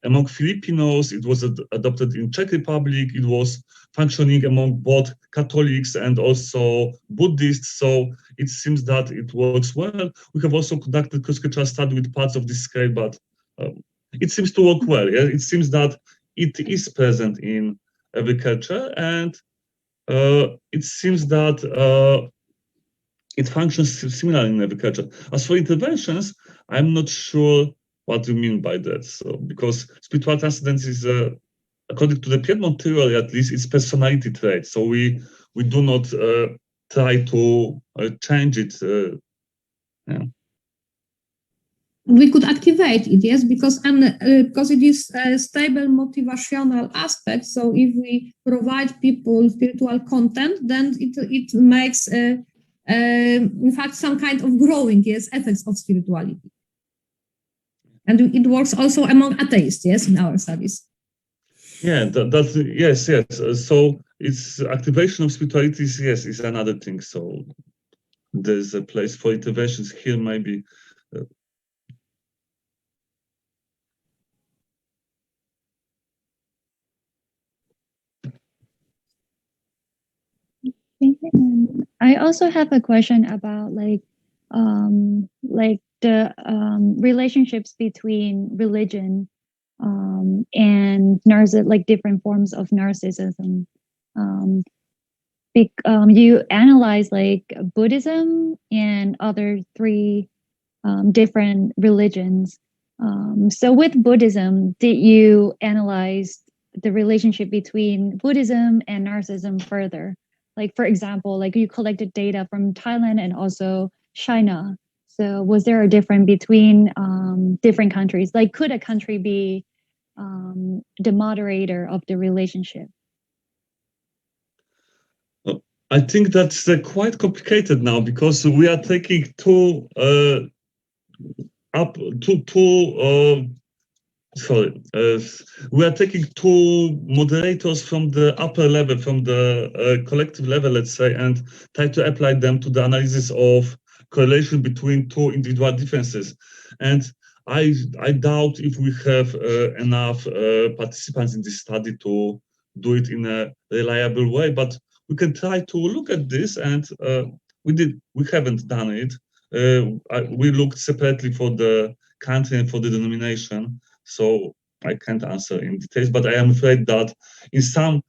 among Filipinos, it was adopted in Czech Republic, it was functioning among both Catholics and also Buddhists, so it seems that it works well. We have also conducted cross-cultural study with parts of this scale, but it seems to work well. Yeah? It seems that it is present in every culture, and it seems that it functions similarly in every culture. As for interventions, I'm not sure what you mean by that. So, because spiritual transcendence is, according to the Piedmont theory at least, it's personality trait. So we do not try to change it. Yeah. We could activate it, yes, because it is a stable motivational aspect. So if we provide people spiritual content, then it makes, in fact, some kind of growing, yes, effects of spirituality. And it works also among atheists, yes, in our studies. Yeah, that's yes. So it's activation of spirituality, yes, is another thing. So there's a place for interventions here, maybe. I also have a question about like the relationships between religion and different forms of narcissism. you analyze like Buddhism and other three different religions. So with Buddhism, did you analyze the relationship between Buddhism and narcissism further? Like, for example, like you collected data from Thailand and also China. So was there a difference between different countries? Like, could a country be the moderator of the relationship? I think that's quite complicated now because we are taking we are taking two moderators from the upper level, from the collective level, let's say, and try to apply them to the analysis of correlation between two individual differences. And I doubt if we have enough participants in this study to do it in a reliable way, but we can try to look at this, and we haven't done it. We looked separately for the country and for the denomination, so I can't answer in details, but I am afraid that in some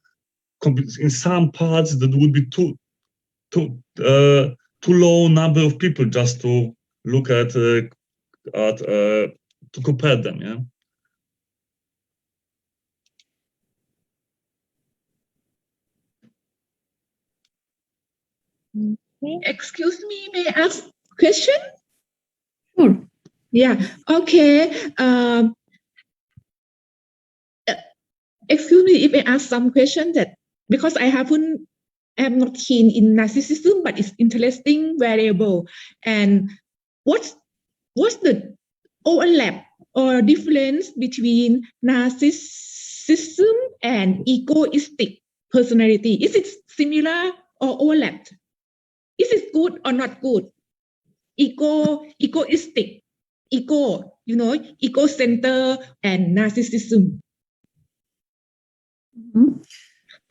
parts that would be too low number of people just to look at to compare them. Yeah. Excuse me, may I ask question? Sure. Yeah. Okay. Excuse me if I ask some question that because I'm not keen in narcissism, but it's interesting variable. And what's the overlap or difference between narcissism and egoistic personality? Is it similar or overlapped? Is it good or not good? Egoistic, ego, ego center and narcissism.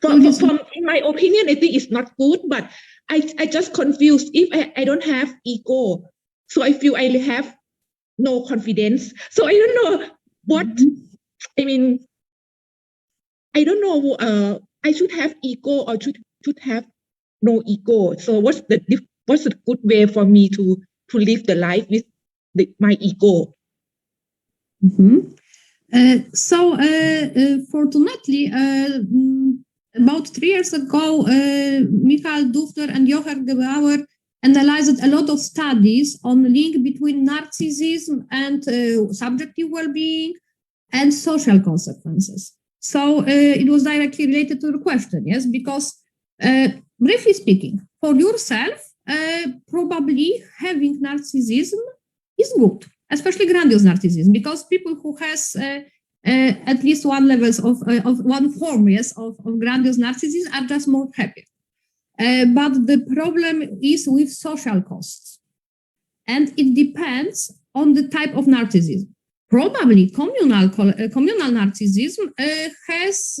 From in my opinion, I think it's not good, but I just confused. If I don't have ego, so I feel I have no confidence. So I don't know what I mean. I don't know. I should have ego or should have no ego. So what's the good way for me to live the life with my ego? Fortunately, about 3 years ago, Michael Dufner and Jochen Gebauer analyzed a lot of studies on the link between narcissism and subjective well-being and social consequences. So it was directly related to the question, yes, because briefly speaking, for yourself, probably having narcissism is good, especially grandiose narcissism, because people who has at least one levels of one form, yes, of grandiose narcissism are just more happy. But the problem is with social costs, and it depends on the type of narcissism. Probably communal narcissism has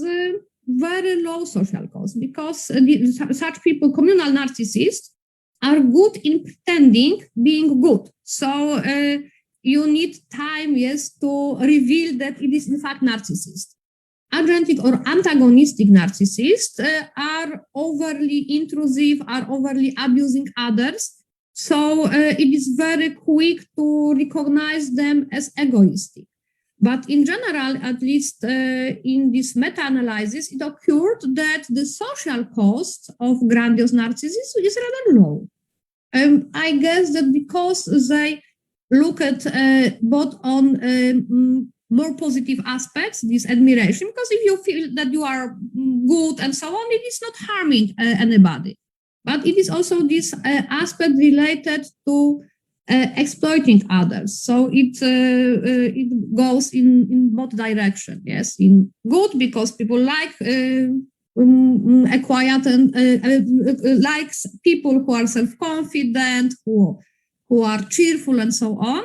very low social costs because such people, communal narcissists, are good in pretending being good. So you need time, yes, to reveal that it is in fact narcissist. Agentic or antagonistic narcissists are overly intrusive, are overly abusing others. So it is very quick to recognize them as egoistic. But in general, at least in this meta-analysis, it occurred that the social cost of grandiose narcissism is rather low. I guess that because they look at both on more positive aspects, this admiration, because if you feel that you are good and so on, it is not harming anybody. But it is also this aspect related to exploiting others. So it goes in both directions. Yes, in good because people like a quiet and likes people who are self-confident, who are cheerful and so on.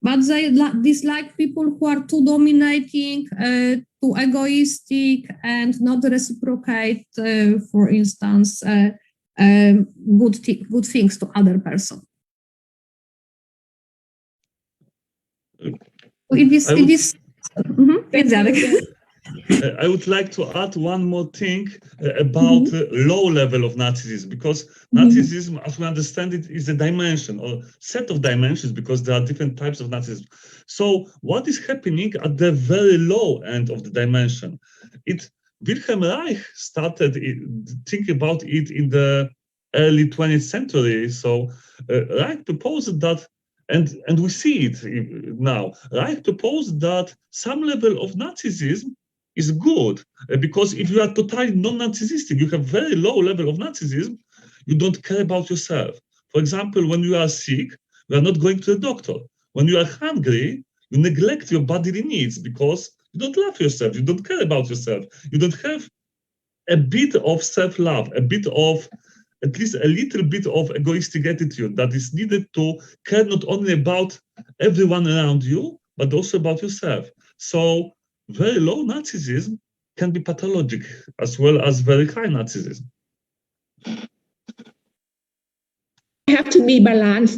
But they dislike people who are too dominating, too egoistic, and not reciprocate, for instance, good things to other person. It is. Thank you. I would like to add one more thing about low level of Nazism, because Nazism, as we understand it, is a dimension or set of dimensions, because there are different types of Nazism. So what is happening at the very low end of the dimension? Wilhelm Reich started thinking about it in the early 20th century. So Reich proposed that, and we see it now, Reich proposed that some level of Nazism is good, because if you are totally non-Nazistic, you have very low level of Nazism, you don't care about yourself. For example, when you are sick, you are not going to the doctor. When you are hungry, you neglect your bodily needs because you don't love yourself, you don't care about yourself, you don't have a bit of self-love, a bit of, at least a little bit of egoistic attitude that is needed to care not only about everyone around you, but also about yourself. So very low Nazism can be pathologic as well as very high Nazism. Have to be balance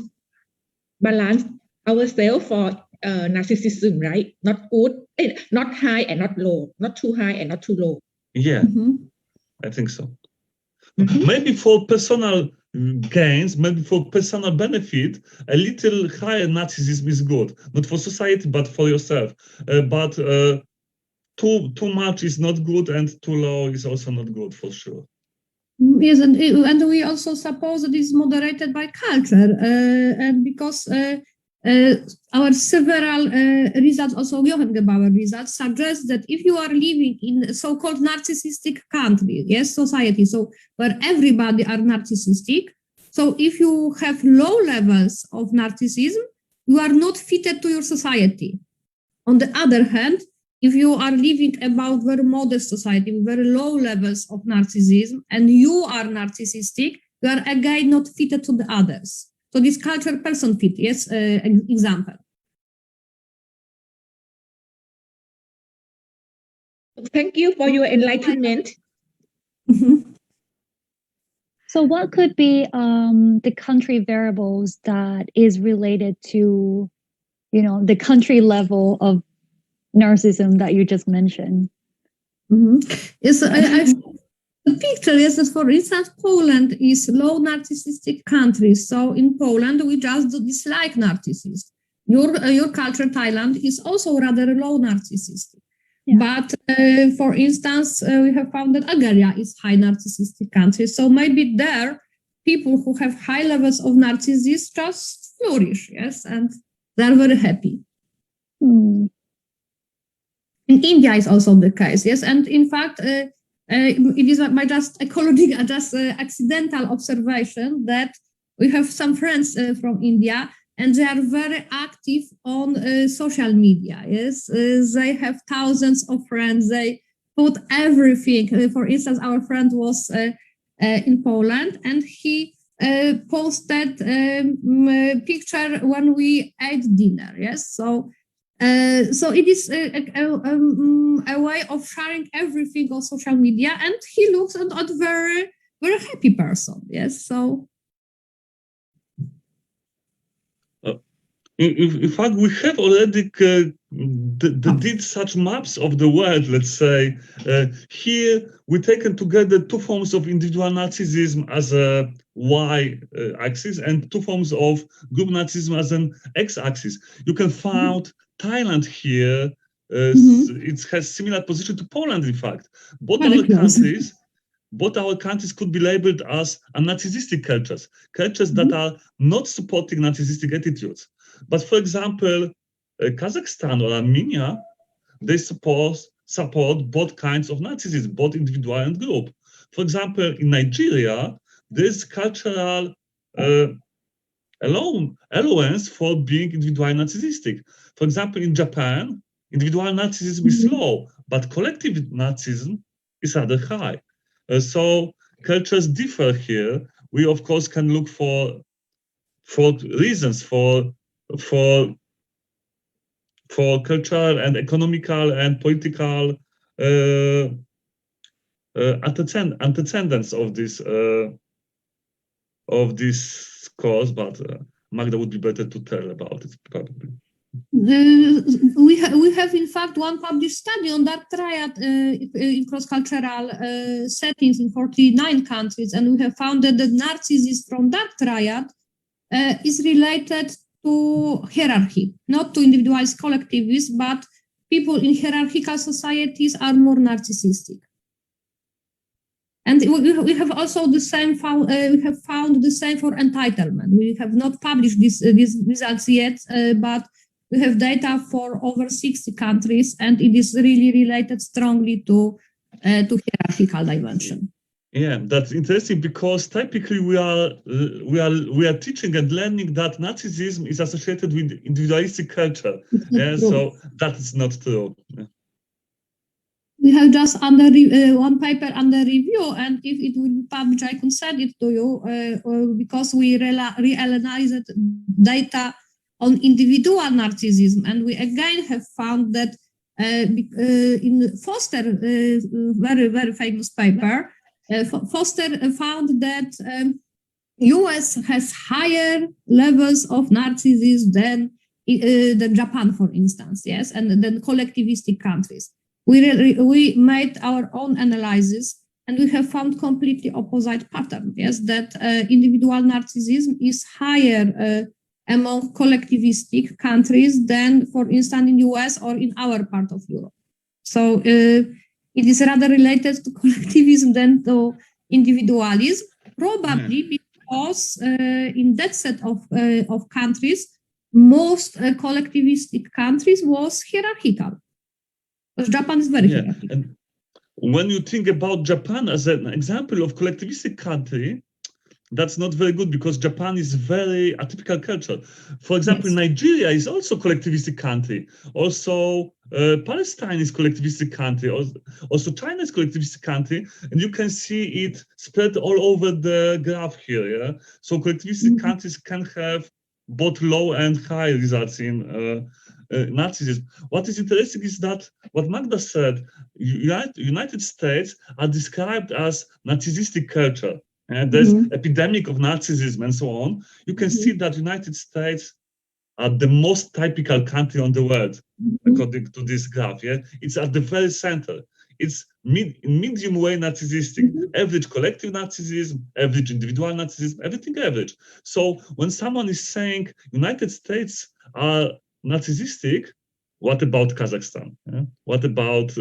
ourselves for narcissism, right? Not good, not high and not low, not too high and not too low. Yeah, I think so. Maybe for personal gains, maybe for personal benefit, a little higher Nazism is good, not for society, but for yourself. But too much is not good, and too low is also not good, for sure. Yes, and we also suppose it is moderated by culture, and because our several results, also Johann Gebauer results, suggest that if you are living in a so-called narcissistic country, yes, society, so where everybody are narcissistic, so if you have low levels of narcissism, you are not fitted to your society. On the other hand, if you are living about very modest society with very low levels of narcissism and you are narcissistic, you are again not fitted to the others. So this cultural person fit, yes, example. Thank you for your enlightenment. So what could be the country variables that is related to, the country level of narcissism that you just mentioned? Yes, the picture is that, for instance, Poland is low narcissistic country. So in Poland, we just dislike narcissists. Your culture, Thailand, is also rather low narcissistic. Yeah. But for instance, we have found that Algeria is high narcissistic country. So maybe there, people who have high levels of narcissism just flourish, yes, and they're very happy. In India is also the case, yes, and in fact, it is my just accidental observation that we have some friends from India, and they are very active on social media. Yes, they have thousands of friends. They put everything. For instance, our friend was in Poland, and he posted a picture when we ate dinner. Yes, so it is a way of sharing everything on social media, and he looks at a very, very happy person. Yes, so. In fact, we have already did such maps of the world, let's say. Here, we've taken together two forms of individual narcissism as a y-axis and two forms of group narcissism as an x-axis. You can find Thailand here. It has similar position to Poland, in fact. Both our countries could be labeled as narcissistic cultures that are not supporting narcissistic attitudes. But for example, Kazakhstan or Armenia, they support both kinds of narcissism, both individual and group. For example, in Nigeria, there's cultural allowance for being individual narcissistic. For example, in Japan, individual narcissism is low, but collective narcissism is rather high. So cultures differ here. We, of course, can look for reasons for cultural and economical and political antecedents of this cause, but Magda would be better to tell about it, probably. We have in fact one published study on dark triad in cross-cultural settings in 49 countries, and we have found that the narcissism from dark triad is related to hierarchy, not to individualist collectivists, but people in hierarchical societies are more narcissistic. And we have also the same we have found the same for entitlement. We have not published these results yet, but we have data for over 60 countries, and it is really related strongly to hierarchical dimension. Yeah, that's interesting because typically we are teaching and learning that Nazism is associated with individualistic culture. Yeah, so that is not true. Yeah. We have just one paper under review, and if it will be published, I can send it to you because we reanalyzed data on individual narcissism, and we again have found that in Foster, very famous paper, Foster found that US has higher levels of narcissism than Japan, for instance, yes, and than collectivistic countries. We made our own analysis, and we have found completely opposite pattern, yes, that individual narcissism is higher among collectivistic countries than, for instance, in US or in our part of Europe. So it is rather related to collectivism than to individualism, probably because in that set of countries, most collectivistic countries was hierarchical. Because Japan is very hierarchical. And when you think about Japan as an example of collectivistic country, that's not very good because Japan is very atypical culture. For example, yes. Nigeria is also collectivistic country. Also, Palestine is collectivistic country. Also, China is collectivistic country, and you can see it spread all over the graph here. Yeah, so collectivistic countries can have both low and high results in Nazism. What is interesting is that what Magda said, United States are described as narcissistic culture. And there's epidemic of Nazism and so on. You can see that United States are the most typical country on the world, according to this graph. Yeah, it's at the very center. It's medium way narcissistic, average collective narcissism, average individual narcissism, everything average. So when someone is saying United States are narcissistic, what about Kazakhstan? Yeah? What about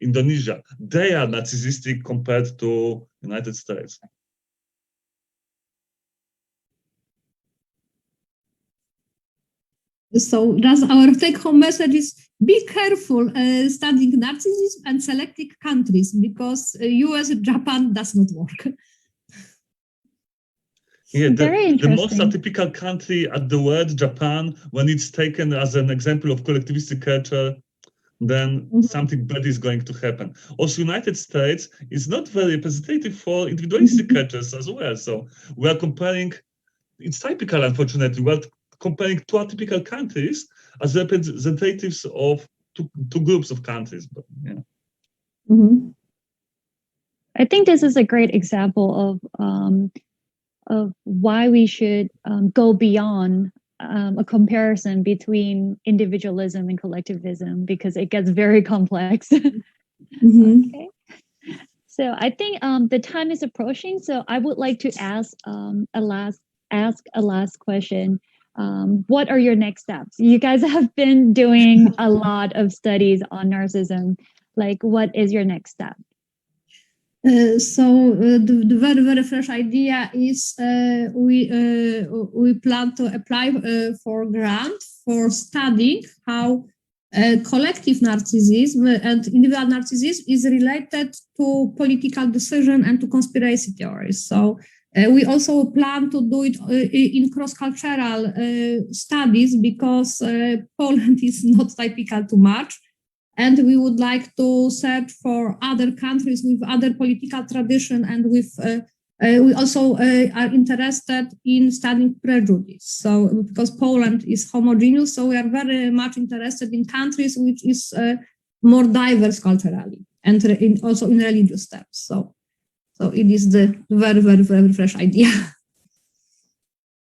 Indonesia? They are narcissistic compared to United States. So that's our take-home message is be careful studying narcissism and selecting countries because US and Japan does not work. Yeah, the most atypical country at the world, Japan, when it's taken as an example of collectivistic culture, then something bad is going to happen. Also, United States is not very representative for individualistic cultures as well. So we are comparing, it's typical, unfortunately, we're comparing two atypical countries as representatives of two groups of countries. But yeah. I think this is a great example of why we should go beyond a comparison between individualism and collectivism because it gets very complex. Okay. So I think the time is approaching. So I would like to ask a last question. What are your next steps? You guys have been doing a lot of studies on narcissism. Like, what is your next step? So the very, very fresh idea is we plan to apply for grant for studying how collective narcissism and individual narcissism is related to political decision and to conspiracy theories. So we also plan to do it in cross-cultural studies because Poland is not typical too much. And we would like to search for other countries with other political tradition, and with we also are interested in studying prejudice. So because Poland is homogeneous, so we are very much interested in countries which is more diverse culturally and also in religious terms. So it is the very, very, very fresh idea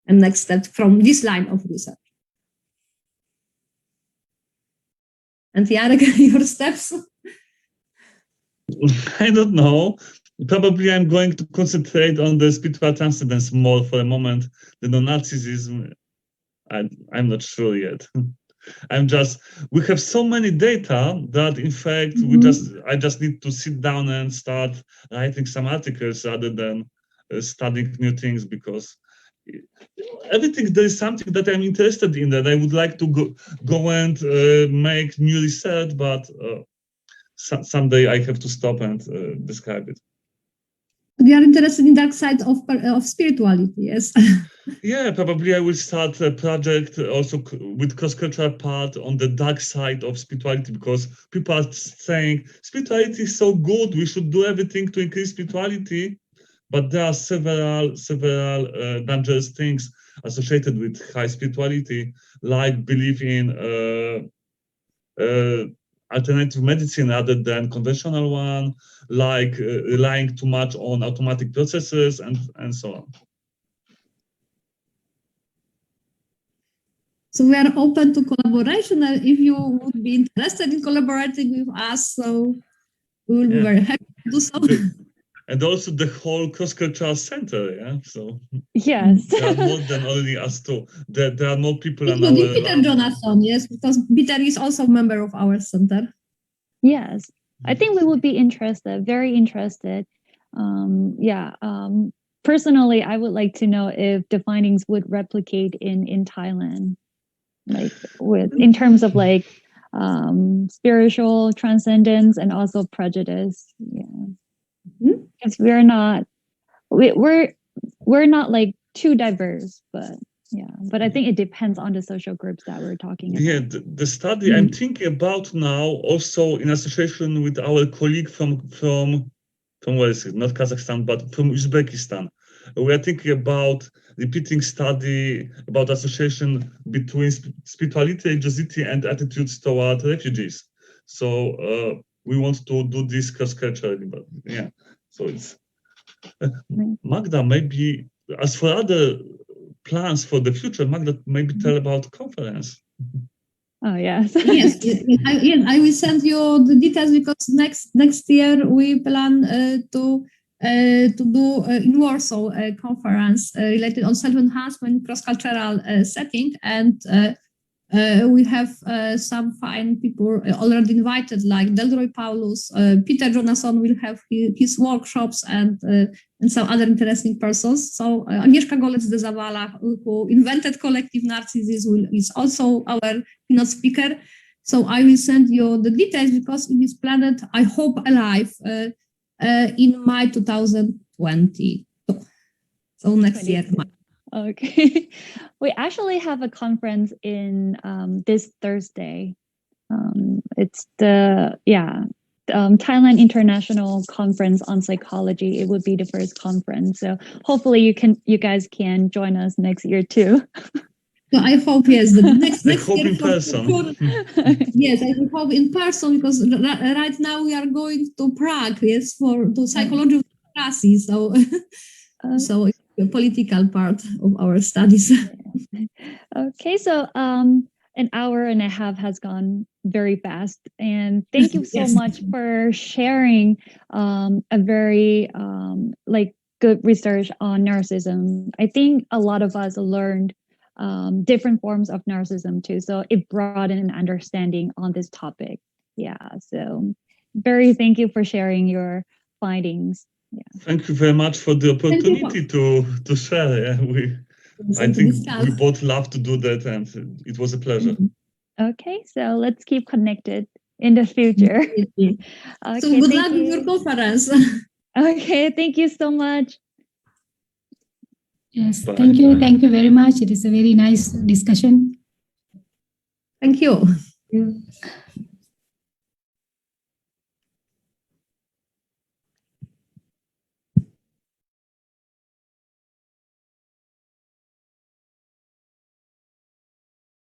and next step from this line of research. And Jarek, your steps? I don't know. Probably I'm going to concentrate on the spiritual transcendence more for a moment than on narcissism. I'm not sure yet. We have so many data that in fact I just need to sit down and start writing some articles rather than studying new things, because there is something that I'm interested in, that I would like to go and make new research, but someday I have to stop and describe it. We are interested in dark side of spirituality, yes. Yeah, probably I will start a project also with cross-cultural part on the dark side of spirituality, because people are saying spirituality is so good, we should do everything to increase spirituality, but there are several dangerous things associated with high spirituality, like belief in alternative medicine rather than conventional one, like relying too much on automatic processes and so on. So we are open to collaboration. If you would be interested in collaborating with us, so we will be very happy to do so. And also the whole cross-cultural center, yeah. So yes, there are more than only us two. There are more people. Including Peter Jonathan, yes, because Peter is also a member of our center. Yes, I think we would be interested, very interested. Personally, I would like to know if the findings would replicate in Thailand, like in terms of like spiritual transcendence and also prejudice. Yeah, because we're not like too diverse, but I think it depends on the social groups that we're talking about. Yeah, the study I'm thinking about now, also in association with our colleague from where is it? Not Kazakhstan, but from Uzbekistan. We are thinking about repeating study about association between spirituality, religiosity, and attitudes toward refugees. So we want to do this cross-culturally, but yeah. So it's Magda, maybe as for other plans for the future, Magda, maybe tell about conference. Oh yes. yes, I will send you the details, because next year we plan to do in Warsaw a conference related on self-enhancement cross-cultural setting, and we have some fine people already invited, like Delroy Paulus, Peter Jonathan will have his workshops, and some other interesting persons. So Agnieszka Golec de Zavala, who invented collective narcissism, is also our keynote speaker. So I will send you the details, because it is planned, I hope, alive in May 2020. So next year. Okay. We actually have a conference in this Thursday. It's the Thailand International Conference on Psychology. It would be the first conference. So hopefully you guys can join us next year too. So I hope, yes, the next hope year in person. Yes, I hope in person, because right now we are going to Prague, yes, for the psychology of classes. So so it's the political part of our studies. Okay, so an hour and a half has gone very fast, and thank you so much for sharing a very good research on narcissism. I think a lot of us learned different forms of narcissism too, so it broadened an understanding on this topic. So thank you for sharing your findings. Thank you very much for the opportunity to share. I think we both love to do that, and it was a pleasure. Okay, so let's keep connected in the future. Okay, so good luck with your conference. Okay, thank you so much. Yes, thank you very much. It is a very nice discussion. Thank you.